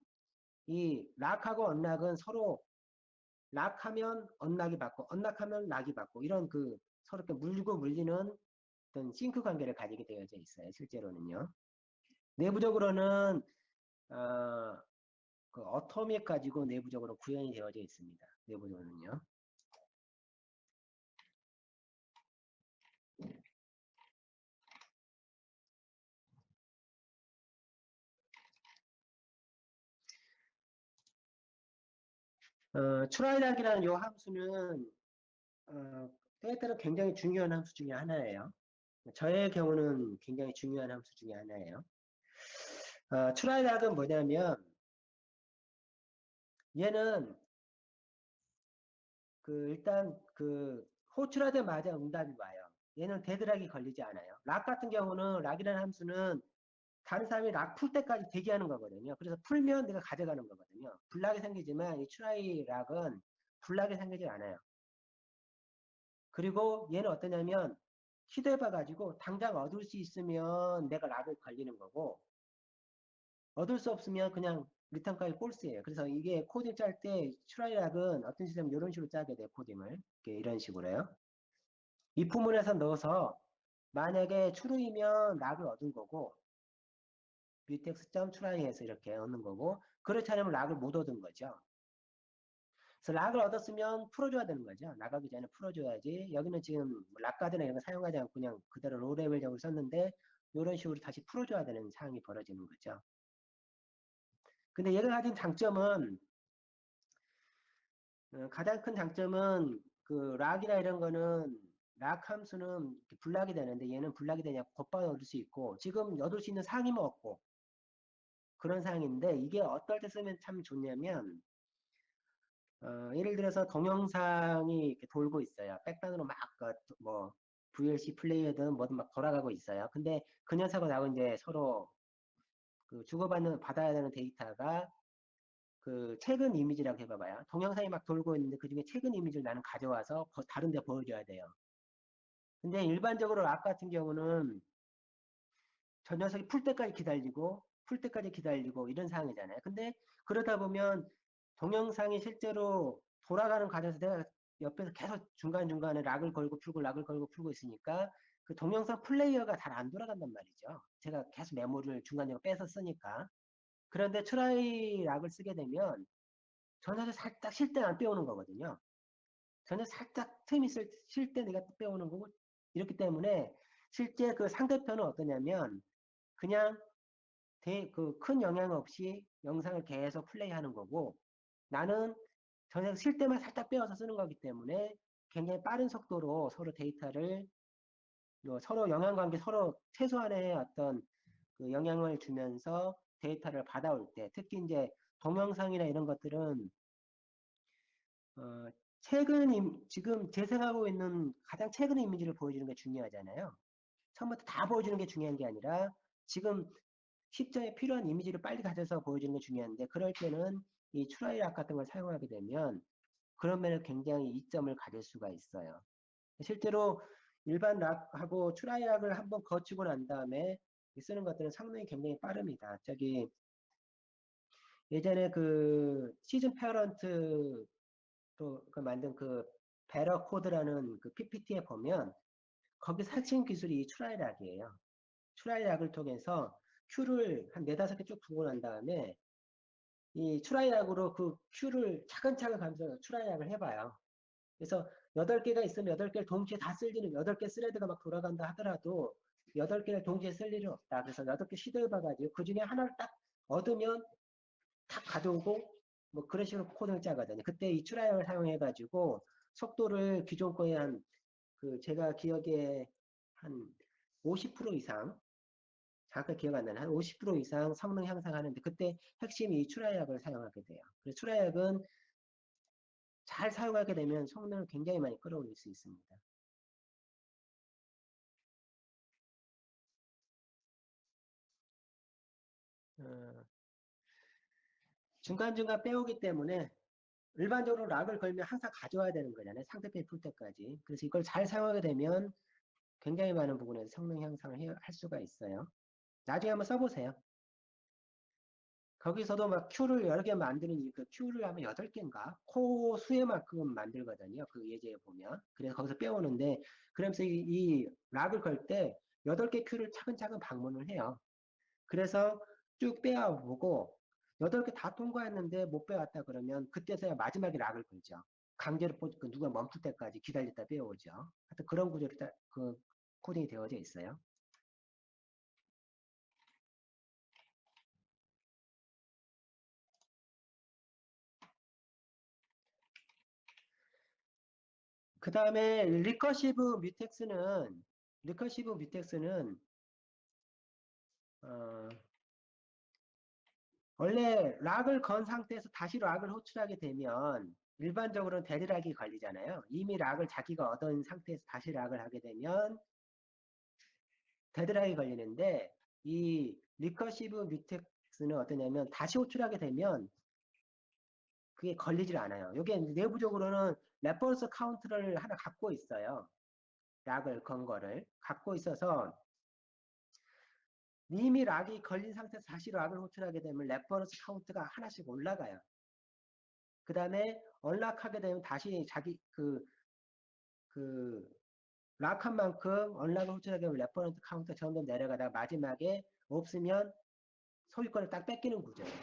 이 락하고 언락은 서로 락하면 언락이 받고 언락하면 락이 받고 이런 그 서로 이렇게 물고 물리는 어떤 싱크 관계를 가지게 되어져 있어요. 실제로는요. 내부적으로는 그 어토믹 가지고 내부적으로 구현이 되어져 있습니다. 내부적으로는요. try락이라는 요 함수는 때에 따라 굉장히 중요한 함수 중에 하나예요. 저의 경우는 굉장히 중요한 함수 중에 하나예요. try락은 뭐냐면 얘는 일단 호출하자마자 응답이 와요. 얘는 데드락이 걸리지 않아요. 락 같은 경우는 락이라는 함수는 다른 사람이 락 풀 때까지 대기하는 거거든요. 그래서 풀면 내가 가져가는 거거든요. 불락이 생기지만 이 try 락은 불락이 생기지 않아요. 그리고 얘는 어떠냐면 시도해봐가지고 당장 얻을 수 있으면 내가 락을 걸리는 거고 얻을 수 없으면 그냥 리턴까지 꼴스예요. 그래서 이게 코딩 짤 때 try 락은 어떤 시스템은 이런 식으로 짜게 돼요. 코딩을 이런 식으로요. 이 부문에서 넣어서 만약에 true이면 락을 얻은 거고 mutex.try에서 이렇게 얻는 거고 그렇지 않으면 락을 못 얻은 거죠. 그래서 락을 얻었으면 풀어줘야 되는 거죠. 나가기 전에 풀어줘야지. 여기는 지금 락가드나 이런 거 사용하지 않고 그냥 그대로 로레벨적으로 썼는데 이런 식으로 다시 풀어줘야 되는 상황이 벌어지는 거죠. 근데 얘가 가진 장점은 가장 큰 장점은 락이나 이런 거는 락 함수는 불락이 되는데 얘는 불락이 되냐 곧바로 얻을 수 있고 지금 얻을 수 있는 상이면 없고 그런 상황인데 이게 어떨 때 쓰면 참 좋냐면 예를 들어서 동영상이 이렇게 돌고 있어요. 백단으로 막 뭐 VLC 플레이어든 뭐든 막 돌아가고 있어요. 근데 그 녀석하고 이제 서로 주고받는 받아야 되는 데이터가 최근 이미지라고 해봐봐요. 동영상이 막 돌고 있는데 그 중에 최근 이미지를 나는 가져와서 다른 데 보여줘야 돼요. 근데 일반적으로 락 같은 경우는 저 녀석이 풀 때까지 기다리고 이런 상황이잖아요. 근데 그러다 보면 동영상이 실제로 돌아가는 과정에서 내가 옆에서 계속 중간중간에 락을 걸고 풀고 있으니까 그 동영상 플레이어가 잘 안 돌아간단 말이죠. 제가 계속 메모리를 중간중간 빼서 쓰니까. 그런데 트라이 락을 쓰게 되면 전화를 살짝 쉴 때 안 빼오는 거거든요. 전혀 살짝 틈이 쉴 때 내가 빼오는 거고 이렇기 때문에 실제 그 상대편은 어떠냐면 그냥 큰 영향 없이 영상을 계속 플레이하는 거고 나는 전혀 쉴 때만 살짝 빼어서 쓰는 거기 때문에 굉장히 빠른 속도로 서로 데이터를 서로 영향관계 서로 최소한의 어떤 영향을 주면서 데이터를 받아올 때 특히 이제 동영상이나 이런 것들은 지금 재생하고 있는 가장 최근 이미지를 보여주는 게 중요하잖아요. 처음부터 다 보여주는 게 중요한 게 아니라 지금 시점에 필요한 이미지를 빨리 가져서 보여주는 게 중요한데 그럴 때는 이 트라이락 같은 걸 사용하게 되면 그런 면에 굉장히 이점을 가질 수가 있어요. 실제로 일반 락하고 트라이락을 한번 거치고 난 다음에 쓰는 것들은 성능이 굉장히 빠릅니다. 예전에 시즌 페어런트 만든 베러 코드라는 PPT에 보면 거기서 핵심 기술이 이 트라이락이에요. 트라이락을 통해서 큐를 한 4-5개 쭉 두고 난 다음에 이 트라이락으로 그 큐를 차근차근 가면서 트라이락을 해봐요. 그래서 8개가 있으면 8개를 동시에 다 쓸 일은 8개 스레드가 막 돌아간다 하더라도 8개를 동시에 쓸 일은 없다. 그래서 8개 시도해봐가지고 그 중에 하나를 딱 얻으면 탁 가져오고 뭐 그런 식으로 코드를 짜거든요. 그때 이 트라이얼을 사용해가지고 속도를 기존 거에 제가 기억에 한 50% 이상 잠깐 기억 안 나는 한 50% 이상 성능 향상하는데 그때 핵심이 이 트라이얼을 사용하게 돼요. 그래서 트라이얼은 잘 사용하게 되면 성능을 굉장히 많이 끌어올릴 수 있습니다. 중간중간 빼오기 때문에 일반적으로 락을 걸면 항상 가져와야 되는 거잖아요. 상대편이 풀 때까지. 그래서 이걸 잘 사용하게 되면 굉장히 많은 부분에서 성능 향상을 할 수가 있어요. 나중에 한번 써보세요. 거기서도 막 큐를 여러 개 만드는 이유, 큐를 하면 8개인가? 코 수에만큼 만들거든요. 그 예제에 보면. 그래서 거기서 빼오는데, 그러면서 이 락을 걸 때 8개 큐를 차근차근 방문을 해요. 그래서 쭉 빼와보고, 8개 다 통과했는데 못 빼왔다 그러면, 그때서야 마지막에 락을 걸죠. 강제로 누가 멈출 때까지 기다렸다 빼오죠. 하여튼 그런 구조로 코딩이 되어져 있어요. 그 다음에 리커시브 뮤텍스는 원래 락을 건 상태에서 다시 락을 호출하게 되면 일반적으로는 데드락이 걸리잖아요. 이미 락을 자기가 얻은 상태에서 다시 락을 하게 되면 데드락이 걸리는데 이 리커시브 뮤텍스는 어떠냐면 다시 호출하게 되면 그게 걸리질 않아요. 이게 내부적으로는 레퍼런스 카운트를 하나 갖고 있어요. 락을 건 거를 갖고 있어서 이미 락이 걸린 상태에서 다시 락을 호출하게 되면 레퍼런스 카운트가 하나씩 올라가요. 그 다음에 언락하게 되면 다시 자기 락한 만큼 언락을 호출하게 되면 레퍼런스 카운트가 점점 내려가다가 마지막에 없으면 소유권을 딱 뺏기는 구조예요.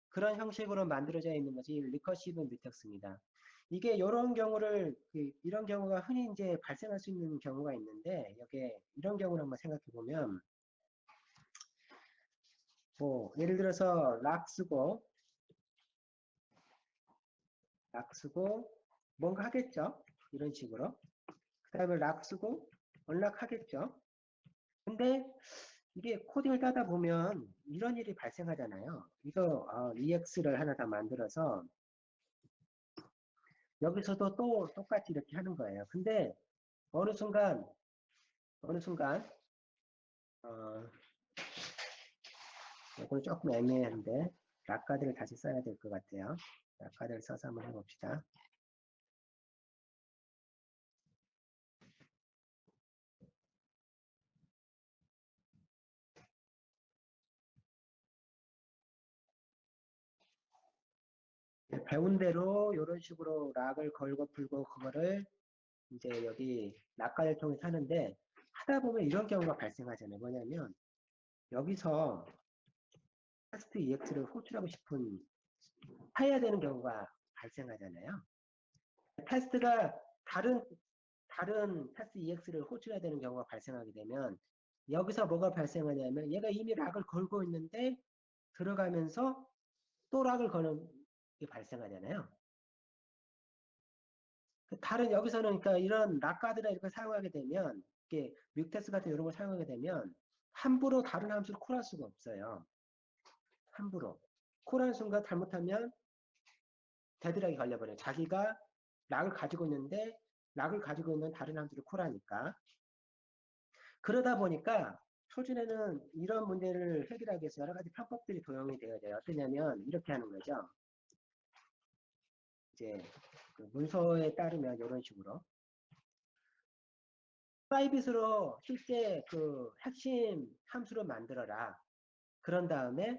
그런 형식으로 만들어져 있는 것이 리커시브 뮤텍스입니다. 이게 이런 경우가 흔히 이제 발생할 수 있는 경우가 있는데, 여기에 이런 경우를 한번 생각해 보면, 뭐, 예를 들어서 락 쓰고, 뭔가 하겠죠? 이런 식으로. 그 다음에 락 쓰고, 언락 하겠죠? 근데 이게 코딩을 따다 보면 이런 일이 발생하잖아요. 이거 EX를 하나 더 만들어서 여기서도 또 똑같이 이렇게 하는 거예요. 근데 어느 순간 이건 조금 애매한데 락카드를 다시 써야 될 것 같아요. 락카드를 써서 한번 해봅시다. 배운 대로 이런 식으로 락을 걸고 풀고 그거를 이제 여기 락카드를 통해서 하는데 하다 보면 이런 경우가 발생하잖아요. 뭐냐면 여기서 테스트 EX를 호출하고 싶은 해야 되는 경우가 발생하잖아요. 테스트가 다른 테스트 EX를 호출해야 되는 경우가 발생하게 되면 여기서 뭐가 발생하냐면 얘가 이미 락을 걸고 있는데 들어가면서 또 락을 거는 게 발생하잖아요. 여기서는 그러니까 이런 락가드나 이렇게 사용하게 되면 이게 뮤텍스 같은 이런 걸 사용하게 되면 함부로 다른 함수를 콜할 수가 없어요. 함부로 콜하는 순간 잘못하면 데드락이 걸려버려요. 자기가 락을 가지고 있는데 락을 가지고 있는 다른 함수를 콜하니까. 그러다 보니까 초전에는 이런 문제를 해결하기 위해서 여러 가지 편법들이 도용이 되어야 돼요. 어떠냐면 이렇게 하는 거죠. 이제 그 문서에 따르면 이런 식으로 프라이빗으로 실제 그 핵심 함수를 만들어라. 그런 다음에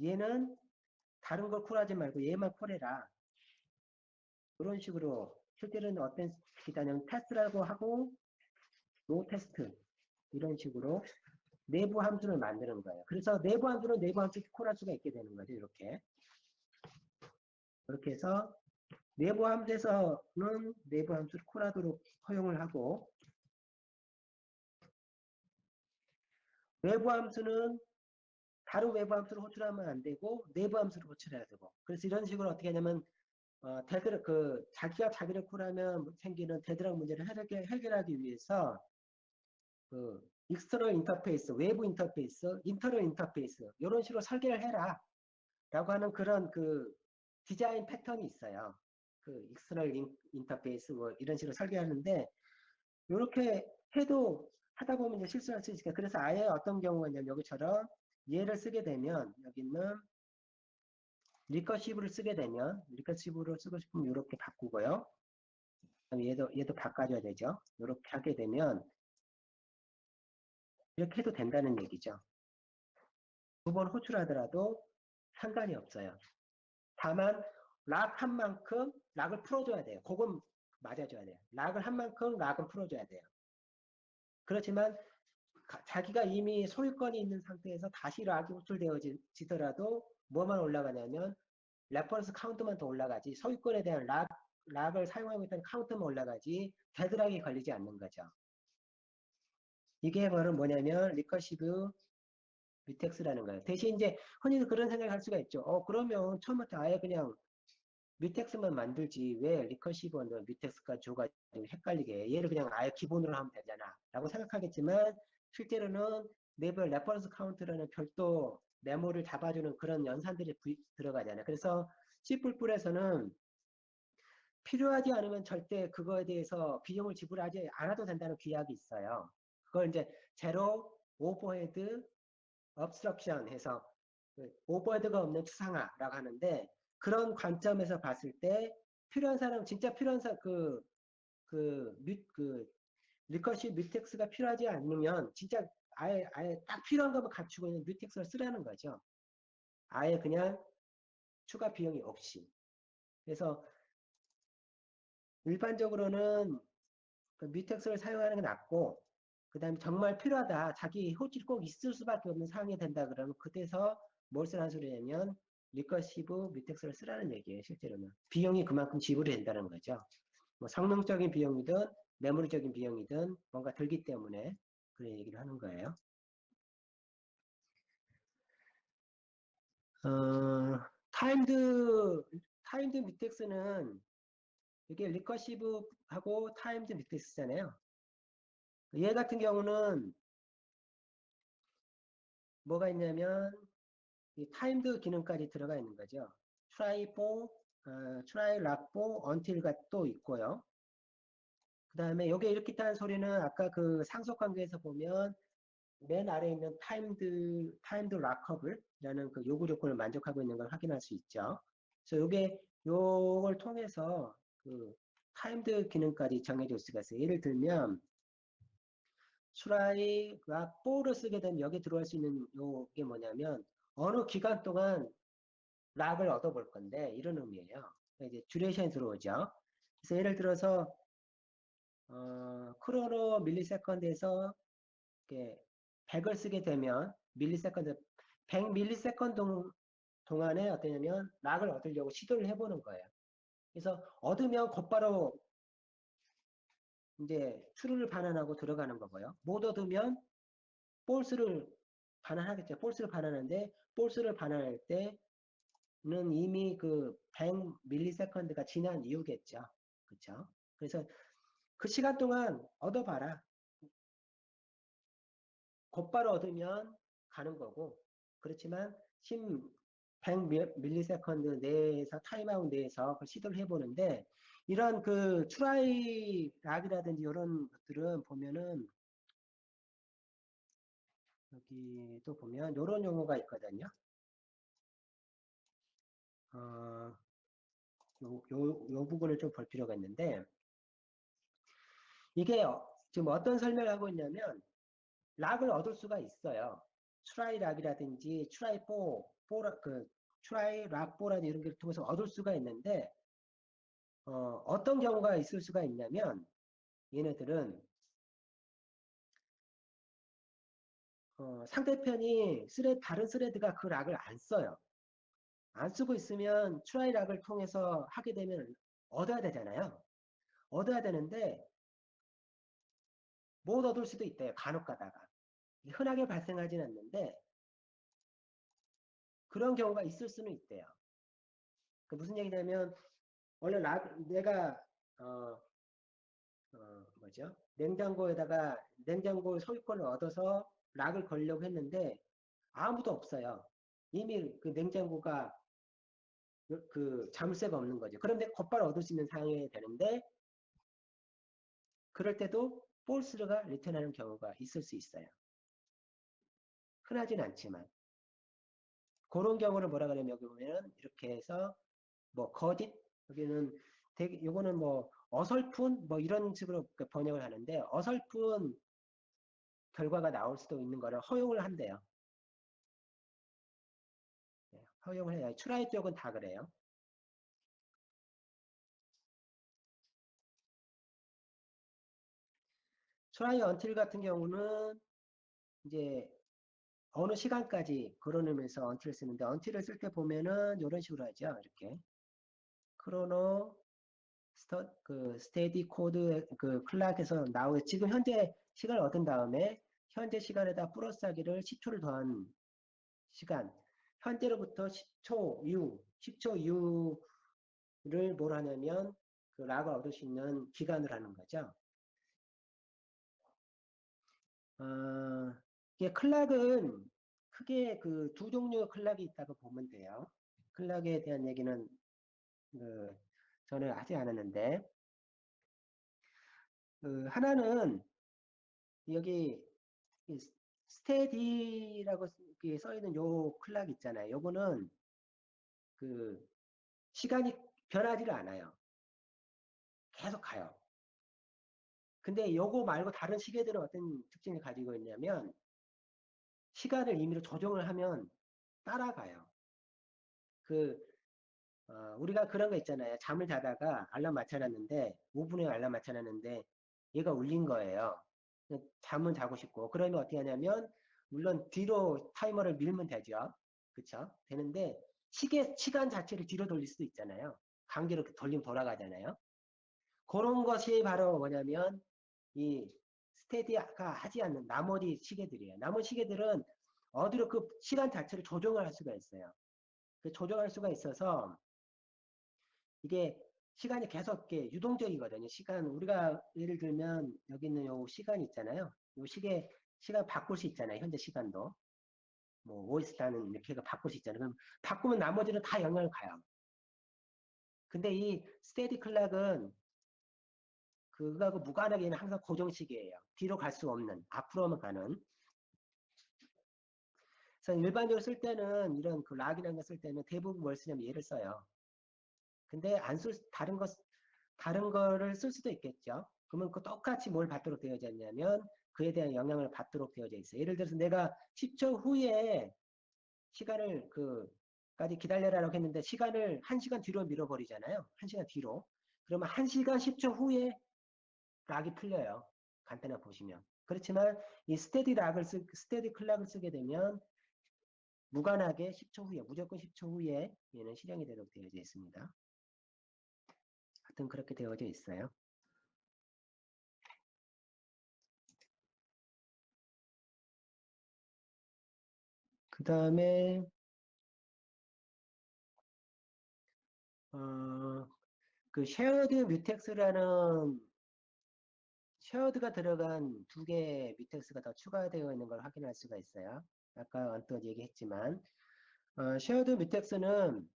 얘는 다른 걸 콜하지 말고 얘만 콜해라. 이런 식으로 실제로는 어떤 기다냐면 테스트라고 하고 노 테스트 이런 식으로 내부 함수를 만드는 거예요. 그래서 내부 함수는 내부 함수 콜할 수가 있게 되는 거죠. 이렇게 해서 내부 함수에서는 내부 함수를 콜하도록 허용을 하고 외부 함수는 다른 외부 함수를 호출하면 안 되고 내부 함수를 호출해야 되고 그래서 이런 식으로 어떻게 하냐면 자기가 자기를 콜하면 생기는 데드락 문제를 해결하기 위해서 그 익스터널 인터페이스, 외부 인터페이스, 인터널 인터페이스 이런 식으로 설계를 해라 라고 하는 그런 그 디자인 패턴이 있어요. 그 익스터널 인터페이스 뭐 이런 식으로 설계하는데 이렇게 해도 하다 보면 이제 실수할 수 있으니까 그래서 아예 어떤 경우가 있냐면 여기처럼 얘를 쓰게 되면 여기 있는 리커시브를 쓰게 되면 리커시브를 쓰고 싶으면 이렇게 바꾸고요. 얘도 바꿔줘야 되죠. 이렇게 하게 되면 이렇게 해도 된다는 얘기죠. 두 번 호출하더라도 상관이 없어요. 다만 락 한 만큼 락을 풀어줘야 돼요. 그건 맞아줘야 돼요. 락을 한 만큼 락은 풀어줘야 돼요. 그렇지만 자기가 이미 소유권이 있는 상태에서 다시 락이 호출되어지더라도 뭐만 올라가냐면 레퍼런스 카운트만 더 올라가지 소유권에 대한 락을 사용하고 있다는 카운트만 올라가지 데드락이 걸리지 않는 거죠. 이게 바로 뭐냐면 리커시브 뮤텍스라는 거예요. 대신 이제 흔히도 그런 생각을 할 수가 있죠. 그러면 처음부터 아예 그냥 뮤텍스만 만들지 왜 리커시브 언더 뮤텍스가 줘가지고 헷갈리게 해. 얘를 그냥 아예 기본으로 하면 되잖아 라고 생각하겠지만 실제로는 네이버 레퍼런스 카운트라는 별도 메모를 잡아주는 그런 연산들이 들어가잖아요. 그래서 C++에서는 필요하지 않으면 절대 그거에 대해서 비용을 지불하지 않아도 된다는 규약이 있어요. 그걸 이제 제로 오버헤드 obstruction 해서 오버헤드가 없는 추상화라고 하는데 그런 관점에서 봤을 때 필요한 사람 진짜 필요한 리커시브 뮤텍스가 필요하지 않으면 진짜 아예 딱 필요한 것만 갖추고 있는 뮤텍스를 쓰라는 거죠. 아예 그냥 추가 비용이 없이. 그래서 일반적으로는 그 뮤텍스를 사용하는 게 낫고 그 다음에 정말 필요하다. 자기 호출이 꼭 있을 수밖에 없는 상황이 된다 그러면 그때서 뭘 쓰라는 소리냐면 리커시브 뮤텍스를 쓰라는 얘기예요. 실제로는. 비용이 그만큼 지불이 된다는 거죠. 뭐 성능적인 비용이든 메모리적인 비용이든 뭔가 들기 때문에 그런 얘기를 하는 거예요. 타임드 뮤텍스는 이게 리커시브하고 타임드 뮤텍스잖아요. 얘 같은 경우는 뭐가 있냐면 이 타임드 기능까지 들어가 있는 거죠. try for, try lock for, until가 또 있고요. 그 다음에 요게 이렇게 있다는 소리는 아까 그 상속 관계에서 보면 맨 아래에 있는 타임드 락커블이라는 그 요구 조건을 만족하고 있는 걸 확인할 수 있죠. 그래서 요걸 통해서 그 타임드 기능까지 정해줄 수가 있어요. 예를 들면 try lock for를 쓰게 되면 여기 들어갈 수 있는 요게 뭐냐면 어느 기간 동안 락을 얻어볼 건데 이런 의미예요. 이제 듀레이션이 들어오죠. 그래서 예를 들어서 크로노 밀리세컨드에서 이렇게 100을 쓰게 되면 밀리세컨드 100 밀리세컨드 동안에 어떠냐면 락을 얻으려고 시도를 해보는 거예요. 그래서 얻으면 곧바로 이제 true를 반환하고 들어가는 거고요. 못 얻으면 false를 반환하겠죠. false를 반환하는데 false를 반환할 때는 이미 그 100 밀리세컨드가 지난 이후겠죠. 그렇죠? 그래서 그 시간 동안 얻어봐라. 곧바로 얻으면 가는 거고 그렇지만 100 밀리세컨드 내에서 타임아웃 내에서 그 시도를 해보는데 이런 그 트라이 락이라든지 이런 것들은 보면은 여기 또 보면 이런 용어가 있거든요. 요 부분을 좀 볼 필요가 있는데 이게 지금 어떤 설명을 하고 있냐면 락을 얻을 수가 있어요. 트라이 락이라든지 트라이 트라이 락 포라든지 이런 걸 통해서 얻을 수가 있는데 어떤 경우가 있을 수가 있냐면 얘네들은 상대편이 다른 스레드가 그 락을 안 써요. 안 쓰고 있으면 트라이 락을 통해서 하게 되면 얻어야 되잖아요. 얻어야 되는데 못 얻을 수도 있대요. 간혹 가다가. 흔하게 발생하진 않는데 그런 경우가 있을 수는 있대요. 그 무슨 얘기냐면 원래 내가 뭐죠? 냉장고에다가 냉장고 소유권을 얻어서 락을 걸려고 했는데 아무도 없어요. 이미 그 냉장고가 그 자물쇠가 없는 거죠. 그런데 곧바로 얻을 수 있는 상황이 되는데 그럴 때도 false가 리턴하는 경우가 있을 수 있어요. 흔하진 않지만 그런 경우를 뭐라 그러냐면 여기 보면 이렇게 해서 뭐 거짓 여기는 되게 요거는 뭐 어설픈 뭐 이런 식으로 번역을 하는데 어설픈 결과가 나올 수도 있는 거를 허용을 한대요. 허용을 해요. 트라이 쪽은 다 그래요. 트라이 언틸 같은 경우는 이제 어느 시간까지 걸어놓으면서 언틸을 쓰는데 언틸을 쓸 때 보면은 이런 식으로 하죠. 이렇게 크로노 스테디 코드 그 클락에서 나오게 지금 현재 시간을 얻은 다음에 현재 시간에다 플러스하기를 10초를 더한 시간 현재로부터 10초 이후 뭘 하냐면 그 락을 얻을 수 있는 기간을 하는 거죠. 이게 클락은 크게 그 두 종류의 클락이 있다고 보면 돼요. 클락에 대한 얘기는 저는 하지 않았는데, 하나는 여기 스테디라고 써 있는 요 클락 있잖아요. 요거는 그 시간이 변하지를 않아요. 계속 가요. 근데 요거 말고 다른 시계들은 어떤 특징을 가지고 있냐면 시간을 임의로 조정을 하면 따라가요. 우리가 그런 거 있잖아요. 잠을 자다가 알람 맞춰놨는데 5분에 알람 맞춰놨는데 얘가 울린 거예요. 잠은 자고 싶고 그러면 어떻게 하냐면 물론 뒤로 타이머를 밀면 되죠. 그쵸? 되는데 시간 자체를 뒤로 돌릴 수도 있잖아요. 강제로 돌리면 돌아가잖아요. 그런 것이 바로 뭐냐면 이 스테디가 하지 않는 나머지 시계들이에요. 나머지 시계들은 어디로 그 시간 자체를 조정을 할 수가 있어요. 조정할 수가 있어서 이게 시간이 계속 이렇게 유동적이거든요. 우리가 예를 들면 여기 있는 요 시간 있잖아요. 요 시간 바꿀 수 있잖아요. 현재 시간도. 뭐, OS라는 이렇게 바꿀 수 있잖아요. 그럼 바꾸면 나머지는 다 영향을 가요. 근데 이 스테디 클락은 그거하고 무관하게 얘는 항상 고정식이에요. 뒤로 갈 수 없는, 앞으로만 가는. 그래서 일반적으로 쓸 때는 이런 그 락이라는 거 쓸 때는 대부분 뭘 쓰냐면 얘를 써요. 근데 다른 거를 쓸 수도 있겠죠. 그러면 그 똑같이 뭘 받도록 되어져 있냐면 그에 대한 영향을 받도록 되어져 있어요. 예를 들어서 내가 10초 후에 시간을 까지 기다려라라고 했는데 시간을 1시간 뒤로 밀어버리잖아요. 1시간 뒤로. 그러면 1시간 10초 후에 락이 풀려요. 간단하게 보시면. 그렇지만 이 스테디 클락을 쓰게 되면 무관하게 10초 후에, 무조건 10초 후에 얘는 실행이 되도록 되어져 있습니다. 하여튼 그렇게 되어져 있어요. 그 다음에 그 쉐어드가 들어간 두 개의 뮤텍스가 더 추가되어 있는 걸 확인할 수가 있어요. 아까 언뜻 얘기했지만 쉐어드 뮤텍스는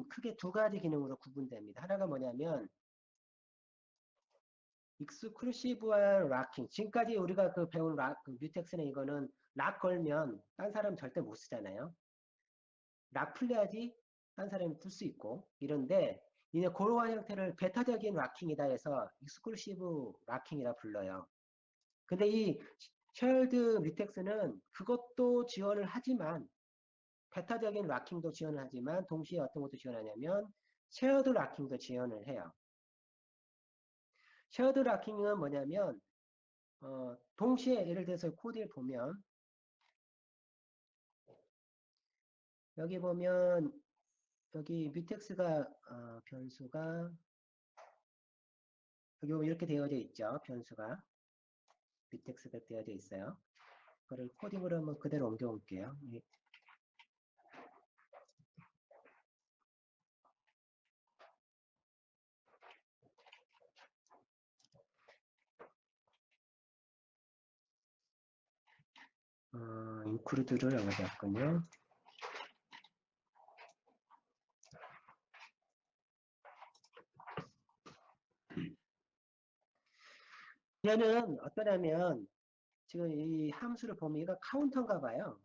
크게 두 가지 기능으로 구분됩니다. 하나가 뭐냐면 익스클루시브한 락킹. 지금까지 우리가 배운 뮤텍스는 이거는 락 걸면 딴 사람 절대 못 쓰잖아요. 락 풀려야지 딴 사람이 풀 수 있고 이런데 이제 그러한 형태를 베타적인 락킹이다 해서 익스클루시브 락킹이라 불러요. 근데 이 쉐어드 뮤텍스는 그것도 지원을 하지만 베타적인 락킹도 지원을 하지만 동시에 어떤 것도 지원하냐면 쉐어드 락킹도 지원을 해요. 쉐어드 락킹은 뭐냐면 동시에 예를 들어서 코드에 보면 여기 보면 여기 뮤텍스가 변수가 여기 보면 이렇게 되어져 있죠. 변수가 뮤텍스가 되어져 있어요. 그걸 코딩으로 한번 그대로 옮겨 올게요. 인크루드를 여기 했군요. 얘는 어떠냐면 지금 이 함수를 보면 얘가 카운터인가 봐요.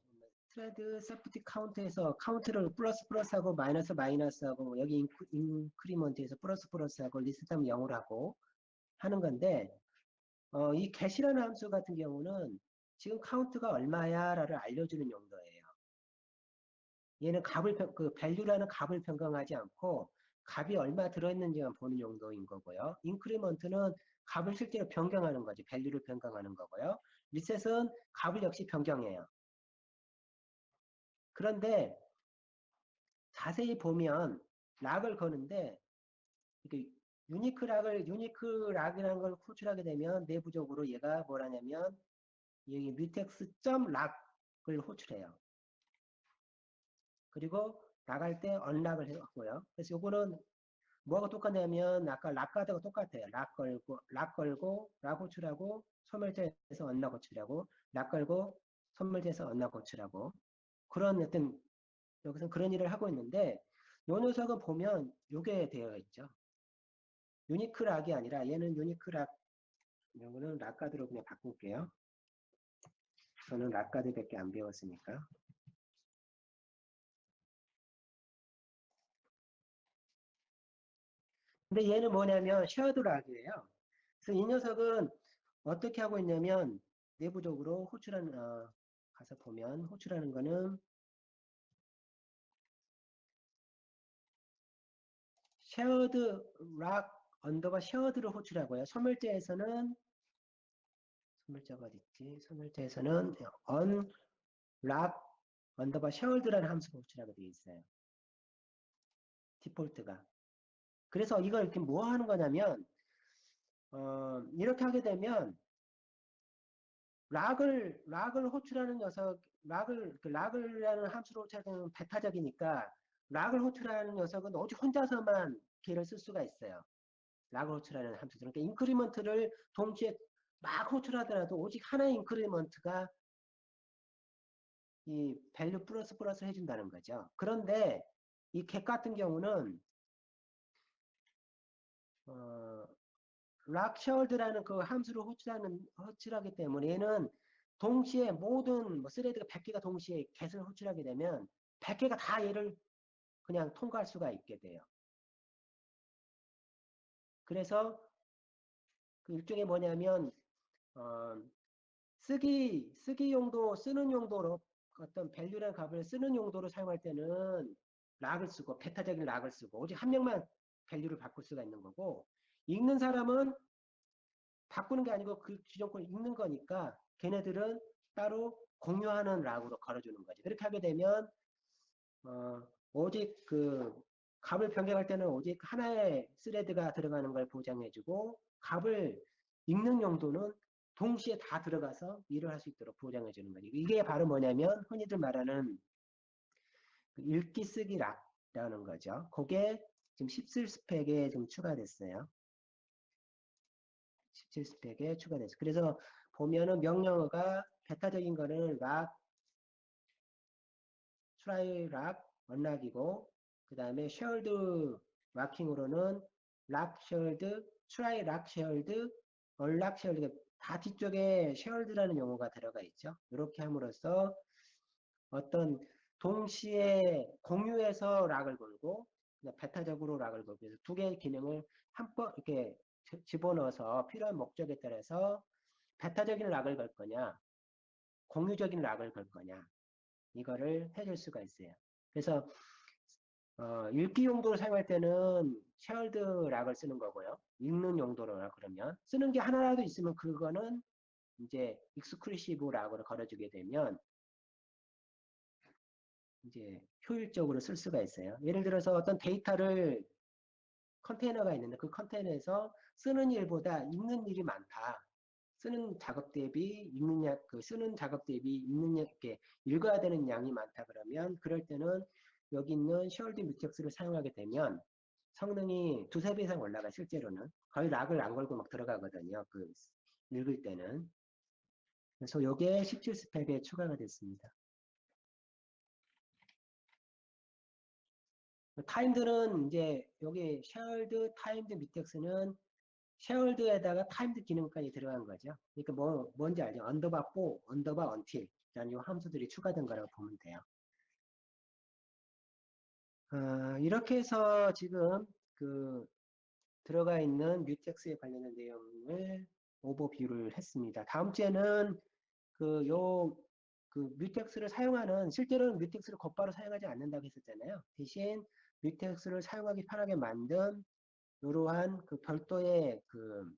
트레드 세프티 카운트에서 카운트를 플러스하고 마이너스하고 여기 인크리먼트에서 플러스하고 리스트하면 0을 하고 하는 건데 이 get이라는 함수 같은 경우는 지금 카운트가 얼마야 라를 알려주는 용도예요. 얘는 value라는 값을 변경하지 않고 값이 얼마 들어있는지만 보는 용도인 거고요. 인크리먼트는 값을 실제로 변경하는 거지. value를 변경하는 거고요. 리셋은 값을 역시 변경해요. 그런데 자세히 보면 락을 거는데 유니크 락이라는 걸 호출하게 되면 내부적으로 얘가 뭐라냐면 여기 mutex.락을 호출해요. 그리고 나갈 때 언락을 했고요. 그래서 요거는 뭐가 똑같냐면 아까 락가드가 똑같아요. 락 걸고 락 호출하고 소멸제에서 언락 호출하고 락 걸고 소멸제에서 언락 호출하고 그런 어떤 여기서 그런 일을 하고 있는데 요 녀석은 보면 요게 되어 있죠. 유니크 락이 아니라 얘는 유니크 락 요거는 락가드로 그냥 바꿀게요. 저는 락가드밖에 안 배웠으니까. 근데 얘는 뭐냐면 쉐어드 락이에요. 그래서 이 녀석은 어떻게 하고 있냐면 내부적으로 호출하는 가서 보면 호출하는 거는 쉐어드 락 언더바 쉐어드를 호출하고요. 소멸제에서는 소멸자가 어디 있지? 소멸제에서는 on 락 언더바 쉐어드라는 함수가 호출하게 되어 있어요. 디폴트가. 그래서 이걸 이렇게 뭐 하는 거냐면 이렇게 하게 되면 락을 호출하는 녀석, 락을라는 함수로 호출하는 배타적이니까 락을 호출하는 녀석은 오직 혼자서만 걔를 쓸 수가 있어요. 락을 호출하는 함수들. 그러니까 인크리먼트를 동시에 막 호출하더라도 오직 하나의 인크리먼트가 이 밸류 플러스 해준다는 거죠. 그런데 이 객 같은 경우는 락셔얼드라는 그 함수를 호출하기 때문에 얘는 동시에 모든 스레드가 100개가 동시에 get을 호출하게 되면 100개가 다 얘를 그냥 통과할 수가 있게 돼요. 그래서 그 일종의 뭐냐면 쓰기 용도 쓰는 용도로 어떤 밸류라는 값을 쓰는 용도로 사용할 때는 락을 쓰고 베타적인 락을 쓰고 오직 한 명만 밸류를 바꿀 수가 있는 거고 읽는 사람은 바꾸는 게 아니고 그 기존 걸 읽는 거니까 걔네들은 따로 공유하는 락으로 걸어주는 거지. 그렇게 하게 되면 오직 그 값을 변경할 때는 오직 하나의 스레드가 들어가는 걸 보장해주고 값을 읽는 용도는 동시에 다 들어가서 일을 할 수 있도록 보장해주는 거지. 이게 바로 뭐냐면 흔히들 말하는 그 읽기 쓰기 락이라는 거죠. 그게 지금 17 스펙에 좀 추가됐어요. 17 스펙에 추가됐어요. 그래서 보면은 명령어가 베타적인 거는 락, try 락, 언락이고 그 다음에 shared 락킹으로는 락 shared, try 락 shared, 언락 shared 다 뒤쪽에 shared라는 용어가 들어가 있죠. 이렇게 함으로써 어떤 동시에 공유해서 락을 걸고 베타적으로 락을 걸고 그래서 두 개의 기능을 한번 이렇게 집어넣어서 필요한 목적에 따라서 베타적인 락을 걸 거냐 공유적인 락을 걸 거냐 이거를 해줄 수가 있어요. 그래서 읽기 용도로 사용할 때는 쉐어드 락을 쓰는 거고요. 읽는 용도로나 그러면 쓰는 게 하나라도 있으면 그거는 이제 익스클루시브 락으로 걸어주게 되면 이제 효율적으로 쓸 수가 있어요. 예를 들어서 어떤 데이터를 컨테이너가 있는데 그 컨테이너에서 쓰는 일보다 읽는 일이 많다. 쓰는 작업 대비 쓰는 작업 대비 이렇게 읽어야 되는 양이 많다 그러면 그럴 때는 여기 있는 쉐어드 뮤텍스를 사용하게 되면 성능이 두세 배 이상 올라가 실제로는 거의 락을 안 걸고 막 들어가거든요. 그 읽을 때는. 그래서 요게 17 스펙에 추가가 됐습니다. 타임드는 이제 여기 쉐어드 타임드 뮤텍스는 쉐어드에다가 타임드 기능까지 들어간 거죠. 그러니까 뭔지 알죠? 언더바 4, 언더바 until 라는 이 함수들이 추가된 거라고 보면 돼요. 이렇게 해서 지금 그 들어가 있는 뮤텍스에 관련된 내용을 오버뷰를 했습니다. 다음 주에는 그 뮤텍스를 사용하는 실제로는 뮤텍스를 곧바로 사용하지 않는다고 했었잖아요. 대신 뮤텍스를 사용하기 편하게 만든 이러한 그 별도의 그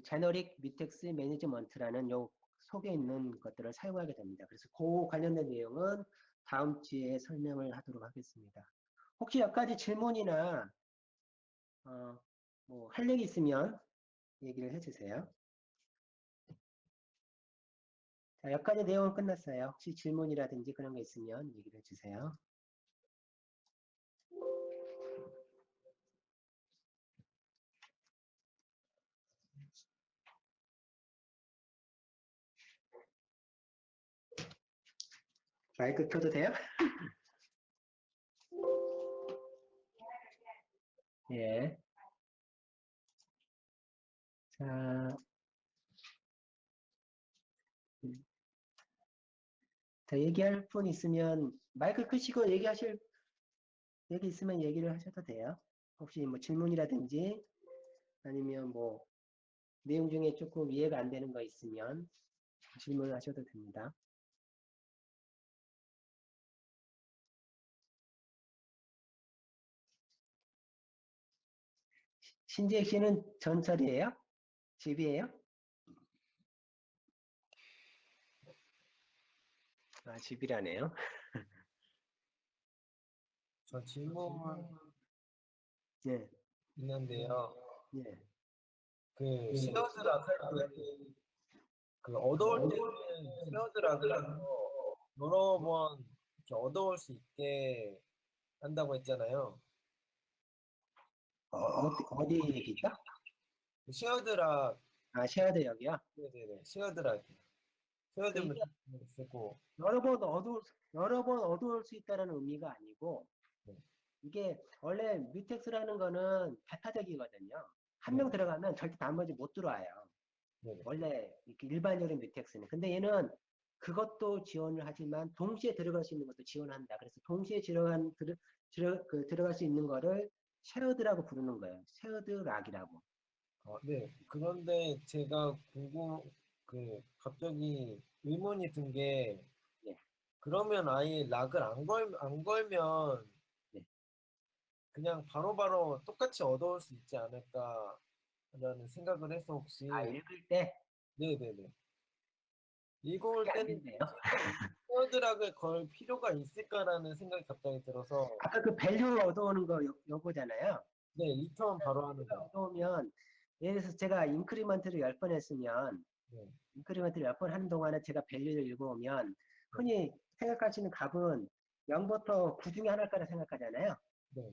제너릭 뮤텍스 매니지먼트라는 요 속에 있는 것들을 사용하게 됩니다. 그래서 그 관련된 내용은 다음 주에 설명을 하도록 하겠습니다. 혹시 여기까지 질문이나 뭐 할 얘기 있으면 얘기를 해주세요. 자, 여기까지 내용은 끝났어요. 혹시 질문이라든지 그런 거 있으면 얘기를 해주세요. 마이크 켜도 돼요? 예. 자, 더 얘기할 분 있으면 마이크 끄시고 얘기하실 얘기 있으면 얘기를 하셔도 돼요. 혹시 뭐 질문이라든지 아니면 뭐 내용 중에 조금 이해가 안 되는 거 있으면 질문을 하셔도 됩니다. 신지혜 씨는 전설이에요? 집이에요? 아, 집이라네요. 저 질문 네, 있는데요. 네. 그 쉐어드락 할 때, 그 얻어올 때는 쉐어드락을 해서 여러 번 이렇게 얻어올 수 있게 한다고 했잖아요. 어디 얘기죠? 쉐어드락, 아, 쉐어드 여기요? 네네네, 쉐어드락. 쉐어드면 쓰고, 여러 번 어두울 수 있다는 의미가 아니고, 네. 이게 원래 뮤텍스라는 거는 배타적이거든요. 한 네. 명 들어가면 절대 나머지 못 들어와요. 네네. 원래 이렇게 일반적인 뮤텍스는. 근데 얘는 그것도 지원을 하지만 동시에 들어갈 수 있는 것도 지원한다. 그래서 동시에 들어갈 수 있는 거를 쉐어드라고 부르는 거예요. 쉐어드 락이라고. 네. 그런데 제가 갑자기 의문이 든 게, 예. 그러면 아예 락을 안 걸면 네. 그냥 바로바로 똑같이 얻어올 수 있지 않을까라는 생각을 해서 혹시, 아, 읽을 때 네네네. 읽을 그게 때는 아닌데요. 쉐어드락을 걸 필요가 있을까라는 생각이 갑자기 들어서, 아까 그 밸류 얻어오는 거 요거잖아요. 네, 리턴 바로 하는 거. 얻어오면 예를 들어서 제가 인크리먼트를 10번 했으면 네, 인크리먼트를 10번 하는 동안에 제가 밸류를 읽어오면 네. 흔히 생각하시는 값은 0부터 9 중에 하나일 거라 생각하잖아요. 네.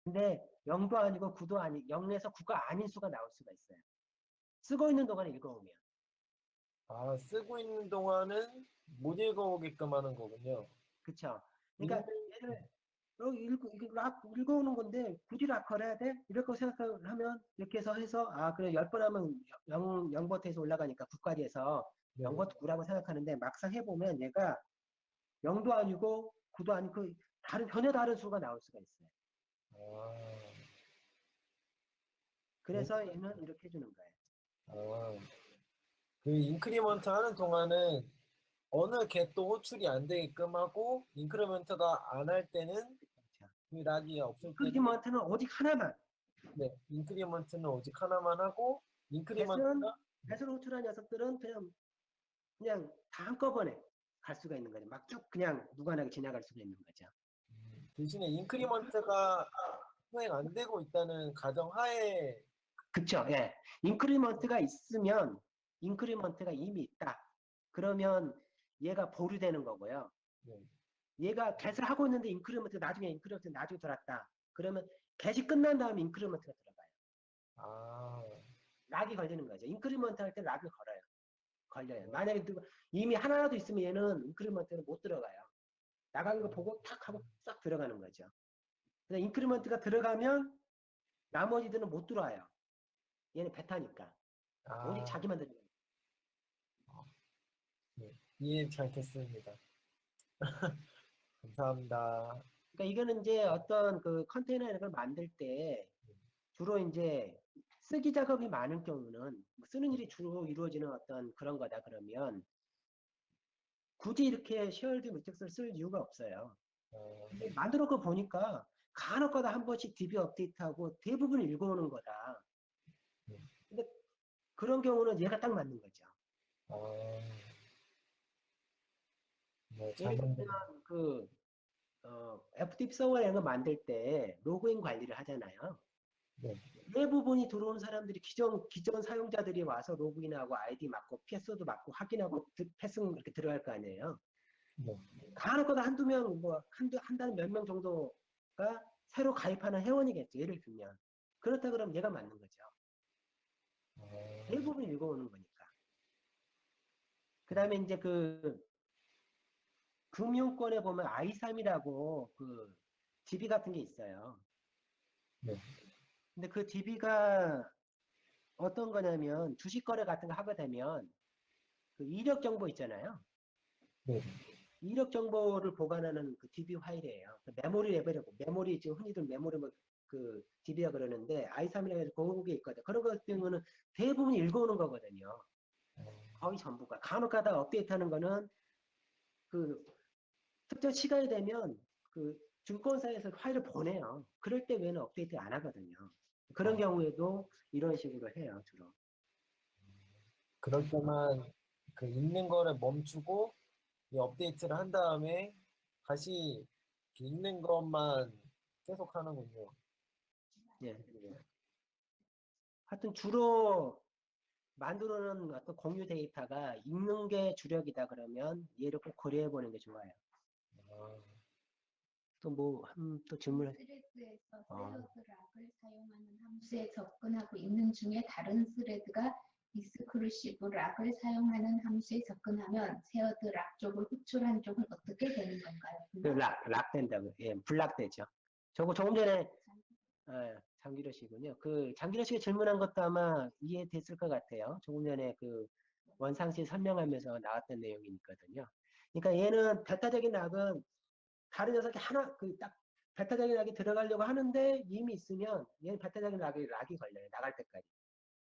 근데 0도 아니고 9도 아니 0에서 9가 아닌 수가 나올 수가 있어요. 쓰고 있는 동안에 읽어오면. 아, 쓰고 있는 동안은 못 읽어오게끔 하는 거군요. 그쵸? 읽는, 그러니까 얘를 이게 락 읽어오는 건데 굳이 락 걸어야 돼? 이렇게 생각을 하면 이렇게 해서 아 그래 10번 하면 0부터 해서 올라가니까 9까지 해서 네. 0부터 9라고 생각하는데 막상 해보면 얘가 0도 아니고 9도 아니고 전혀 다른 수가 나올 수가 있어요. 아, 그래서 얘는 이렇게 해주는 거예요. 아, 그 인크리먼트 하는 동안은 어느 겟도 호출이 안 되게끔 하고, 인크리먼트가 안 할 때는, 그렇죠. 그 락이 없을 때는, 인크리먼트는 오직 하나만. 네, 인크리먼트는 오직 하나만 하고, 인크리먼트가, 겟을 호출한 녀석들은 그냥 다 한꺼번에 갈 수가 있는 거죠. 막 쭉 그냥 무관하게 지나갈 수가 있는 거죠. 대신에 인크리먼트가 수행 안 되고 있다는 가정하에, 그쵸? 예. 인크리먼트가 있으면, 인크리먼트가 이미 있다. 그러면 얘가 보류되는 거고요. 네. 얘가 겟을 하고 있는데 인크리먼트 나중에 들어왔다. 그러면 겟이 끝난 다음에 인크리먼트가 들어가요. 아, 락이 걸리는 거죠. 인크리먼트 할 때 락을 걸려요. 만약에 이미 하나라도 있으면 얘는 인크리먼트는 못 들어가요. 나간 거 보고 탁 하고 싹 들어가는 거죠. 그래서 인크리먼트가 들어가면 나머지들은 못 들어와요. 얘는 베타니까. 오직 아, 자기만 들어가요. 네. 이해 잘 됐습니다. 감사합니다. 그러니까 이거는 이제 어떤 그 컨테이너 이런 걸 만들 때 주로 이제 쓰기 작업이 많은 경우는 쓰는 일이 주로 이루어지는 어떤 그런 거다 그러면 굳이 이렇게 쉐어드 뮤텍스를 쓸 이유가 없어요. 어, 근데 만들어 거 보니까 간혹가다 한 번씩 DB 업데이트하고 대부분 읽어오는 거다. 네. 근데 그런 경우는 얘가 딱 맞는 거죠. 어, 네, 예를 들면 FTP 서버 이런 거 만들 때 로그인 관리를 하잖아요. 네. 대부분이 들어오는 사람들이 기존 사용자들이 와서 로그인하고 아이디 맞고 패스워드 맞고 확인하고 패스 이렇게 들어갈 거 아니에요. 네. 간혹가다 한두 명, 뭐 한 달에 몇 명 정도가 새로 가입하는 회원이겠죠. 예를 들면. 그렇다 그러면 얘가 맞는 거죠. 대부분 읽어오는 거니까. 그 다음에 이제 그 금융권에 보면 i3이라고 그 DB 같은 게 있어요. 네. 근데 그 DB가 어떤 거냐면 주식 거래 같은 거 하게 되면 그 이력 정보 있잖아요. 네. 이력 정보를 보관하는 그 DB 파일이에요. 그 메모리 레벨이고 메모리 지금 흔히들 메모리 그 DB라 그러는데 i3이라고 해서 그런 게 있거든. 그런 것 같은 경우는 대부분 읽어오는 거거든요. 거의 전부가. 간혹가다 업데이트하는 거는 그 특정 시간이 되면 그 증권사에서 파일을 보내요. 그럴 때 외에는 업데이트 안 하거든요. 그런 경우에도 이런 식으로 해요, 주로. 그럴 때만 그 읽는 거를 멈추고 이 업데이트를 한 다음에 다시 이렇게 읽는 것만 계속 하는군요. 예. 하여튼 주로 만들어놓은 어떤 공유 데이터가 읽는 게 주력이다 그러면 얘를 꼭 고려해 보는 게 좋아요. 아, 또 뭐, 또 질문을. 스레드에서 어. 세어드 락을 사용하는 함수에 접근하고 있는 중에 다른 스레드가 익스클루시브 락을 사용하는 함수에 접근하면 세어드 락 쪽을 호출한 쪽은 어떻게 되는 건가요? 그 락 된다고. 예, 블락되죠. 저거 조금 전에, 장기로 씨군요. 그 장기로 씨가 질문한 것도 아마 이해됐을 것 같아요. 조금 전에 그 원상시 설명하면서 나왔던 내용이거든요. 그러니까 얘는 베타적인 락은 다른 녀석이 하나, 그 딱 베타적인 락이 들어가려고 하는데 이미 있으면 얘는 베타적인 락이 걸려요. 나갈 때까지.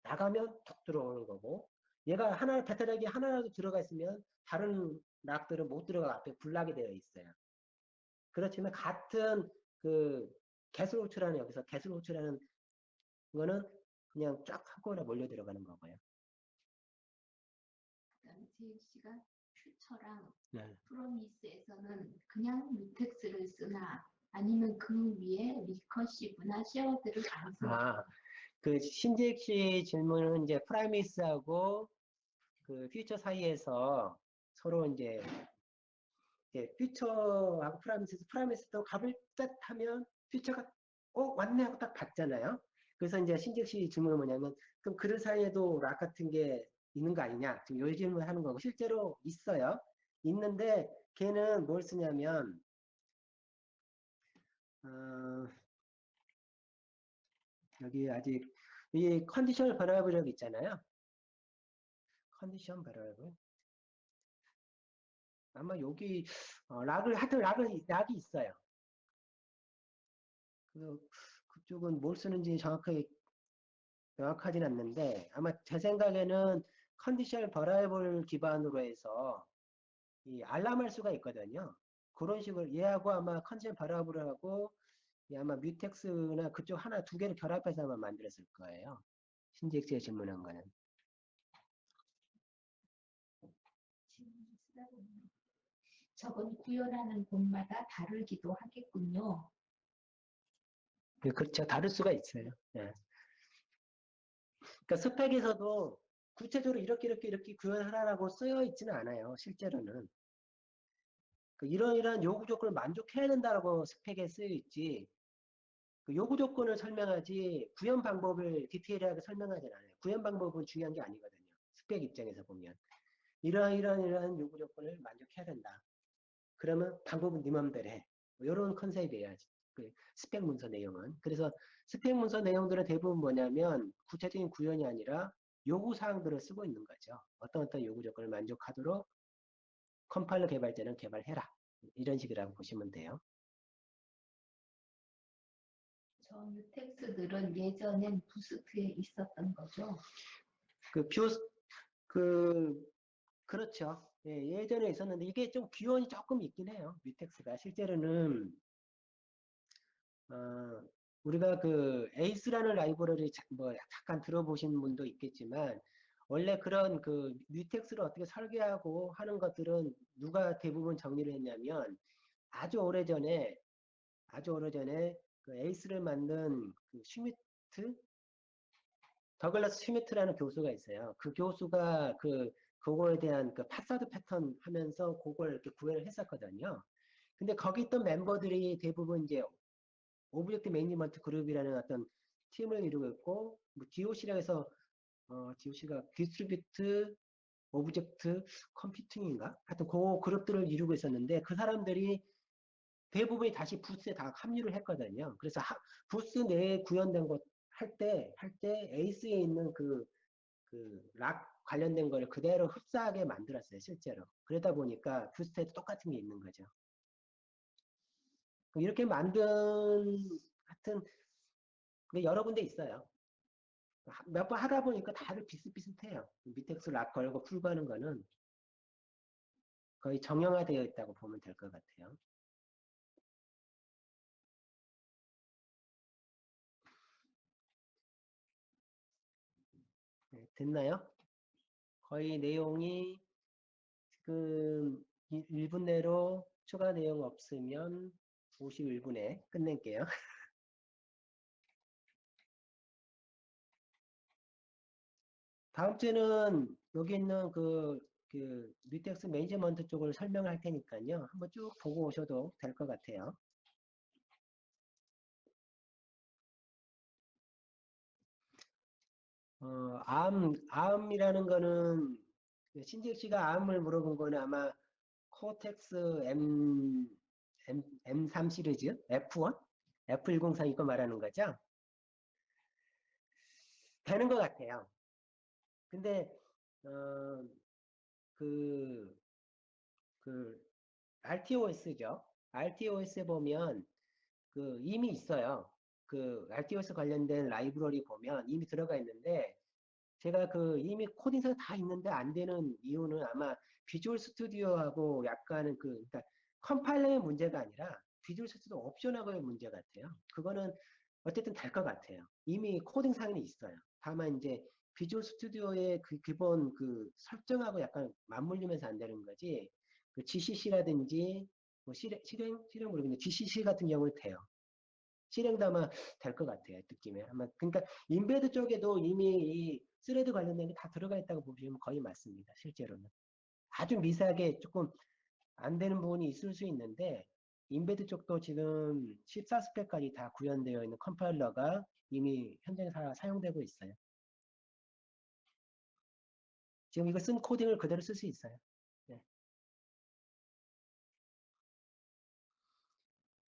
나가면 툭 들어오는 거고 얘가 베타적이 하나라도 들어가 있으면 다른 락들은 못 들어가 앞에 블락이 되어 있어요. 그렇지만 같은 그 개수를 호출하는 여기서 개수를 호출하는 거는 그냥 쫙 한꺼번에 몰려 들어가는 거고요. 그다음에 JC가 퓨처랑 네. 프로미스에서는 그냥 뮤텍스를 쓰나 아니면 그 위에 리커시브나 쉐어드를 안 쓰나 그 신재익 씨 질문은 이제 프라이미스하고 그 퓨처 사이에서 서로 이제 퓨처하고 프라이미스도 값을 딱 하면 퓨처가 왔네 하고 딱 봤잖아요. 그래서 이제 신재익 씨 질문은 뭐냐면 그럼 그 사이에도 락 같은 게 있는 거 아니냐? 지금 요 질문 하는 거고 실제로 있어요. 있는데 걔는 뭘 쓰냐면 여기 아직 이 컨디셔널 버라이블 있잖아요. 컨디션 버라이블. 아마 여기 하여튼 락이 있어요. 그쪽은 뭘 쓰는지 명확하진 않는데 아마 제 생각에는 컨디셔널 버라이블 기반으로 해서 이 알람할 수가 있거든요. 그런 식으로 얘하고 아마 컨디셔널 버라이블하고 아마 뮤텍스나 그쪽 하나 두 개를 결합해서 아마 만들었을 거예요. 신재익 씨가 질문한 거는. 저건 구현하는 곳마다 다르기도 하겠군요. 그렇죠. 다를 수가 있어요. 예. 그러니까 스펙에서도 구체적으로 이렇게 구현하라고 쓰여 있지는 않아요. 실제로는. 이러이러한 요구 조건을 만족해야 된다고 스펙에 쓰여 있지. 그 요구 조건을 설명하지 구현 방법을 디테일하게 설명하지 않아요. 구현 방법은 중요한 게 아니거든요. 스펙 입장에서 보면. 이러한 요구 조건을 만족해야 된다. 그러면 방법은 네 맘대로 해. 이런 컨셉이에요. 그 스펙 문서 내용은. 그래서 스펙 문서 내용들은 대부분 뭐냐면 구체적인 구현이 아니라 요구 사항들을 쓰고 있는 거죠. 어떤 요구 조건을 만족하도록 컴파일러 개발자는 개발해라. 이런 식이라고 보시면 돼요. 저 뮤텍스들은 예전엔 부스트에 있었던 거죠. 그렇죠. 예, 예전에 있었는데 이게 좀 기원이 조금 있긴 해요. 뮤텍스가 실제로는 우리가 그 에이스라는 라이브러리 뭐 잠깐 들어보신 분도 있겠지만 원래 그런 그 뮤텍스를 어떻게 설계하고 하는 것들은 누가 대부분 정리를 했냐면 아주 오래전에 그 에이스를 만든 그 더글라스 슈미트라는 교수가 있어요. 그 교수가 그거에 대한 그 파사드 패턴 하면서 그걸 이렇게 구현을 했었거든요. 근데 거기 있던 멤버들이 대부분 이제 오브젝트 매니지먼트 그룹이라는 어떤 팀을 이루고 있고, 뭐 DOC라고 해서, DOC가 디스트리뷰트 오브젝트 컴퓨팅인가? 하여튼 그 그룹들을 이루고 있었는데, 그 사람들이 대부분이 다시 부스에 다 합류를 했거든요. 그래서 부스 내에 구현된 것 할 때 에이스에 있는 락 관련된 거를 그대로 흡사하게 만들었어요, 실제로. 그러다 보니까 부스에도 똑같은 게 있는 거죠. 이렇게 만든, 하여튼, 여러 군데 있어요. 몇 번 하다 보니까 다들 비슷비슷해요. 미텍스 락 걸고 풀고 하는 거는 거의 정형화되어 있다고 보면 될 것 같아요. 네, 됐나요? 거의 내용이 지금 1분 내로 추가 내용 없으면 51분에 끝낼게요. 다음 주에는 여기 있는 뮤텍스 매니지먼트 쪽을 설명할 테니까요. 한번 쭉 보고 오셔도 될 것 같아요. 암이라는 거는 신지혁 씨가 암을 물어본 거는 아마 코텍스 M3 시리즈 F1? F103 이거 말하는 거죠? 되는 것 같아요. 근데 RTOS죠. RTOS에 보면 이미 있어요. RTOS 관련된 라이브러리 보면 이미 들어가 있는데 제가 이미 코딩서가 다 있는데 안 되는 이유는 아마 비주얼 스튜디오하고 약간은 그러니까 컴파일러의 문제가 아니라 비주얼 스튜디오 옵션하고의 문제 같아요. 그거는 어쨌든 될 것 같아요. 이미 코딩상에는 있어요. 다만 이제 비주얼 스튜디오의 기본 설정하고 약간 맞물리면서 안 되는 거지. GCC라든지 뭐 실행 모르겠는데 GCC 같은 경우는 돼요. 실행도 아마 될 것 같아요. 느낌에. 아마 그러니까 인베드 쪽에도 이미 이 스레드 관련된 게 다 들어가 있다고 보시면 거의 맞습니다. 실제로는. 아주 미세하게 조금 안 되는 부분이 있을 수 있는데 인베드 쪽도 지금 14스펙까지 다 구현되어 있는 컴파일러가 이미 현장에 사용되고 있어요. 지금 이거 쓴 코딩을 그대로 쓸 수 있어요. 네.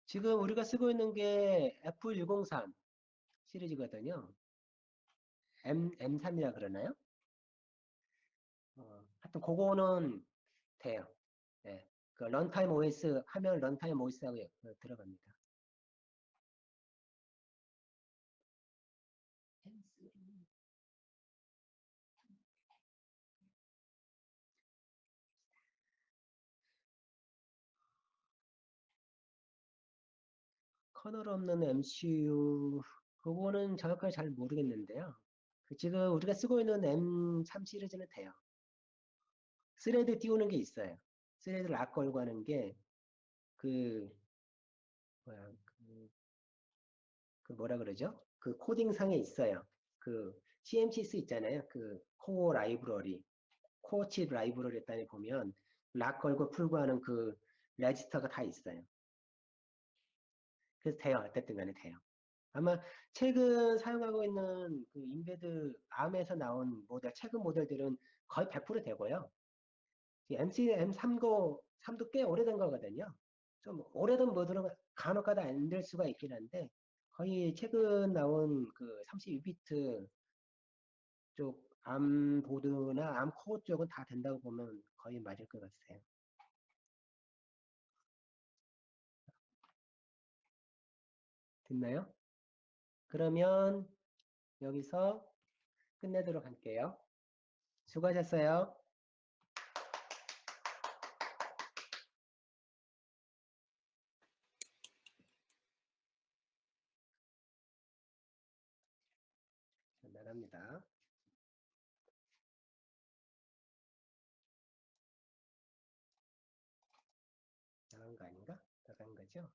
지금 우리가 쓰고 있는 게 F103 시리즈거든요. M3이라 그러나요? 하여튼 그거는 돼요. 네. 런타임 OS 하면 런타임 OS하고 들어갑니다. 커널 없는 MCU 그거는 정확하게 잘 모르겠는데요. 지금 우리가 쓰고 있는 M3 시리즈는 돼요. 스레드 띄우는 게 있어요. 스레드 락 걸고 하는 게 뭐야 뭐라 그러죠? 코딩상에 있어요. CMCS 있잖아요. 코어 라이브러리, 코어 칩 라이브러리 단에 보면 락 걸고 풀고 하는 레지스터가 다 있어요. 그래서 돼요. 어쨌든 간에 돼요. 아마 최근 사용하고 있는 인베드 암에서 나온 최근 모델들은 거의 100% 되고요. M3도 꽤 오래된 거거든요. 좀 오래된 모델은 간혹가다 안 될 수가 있긴 한데 거의 최근 나온 32비트 쪽 암 보드나 암 코어 쪽은 다 된다고 보면 거의 맞을 것 같아요. 됐나요? 그러면 여기서 끝내도록 할게요. 수고하셨어요. 나갑니다. 나간 거 아닌가? 나간 거죠?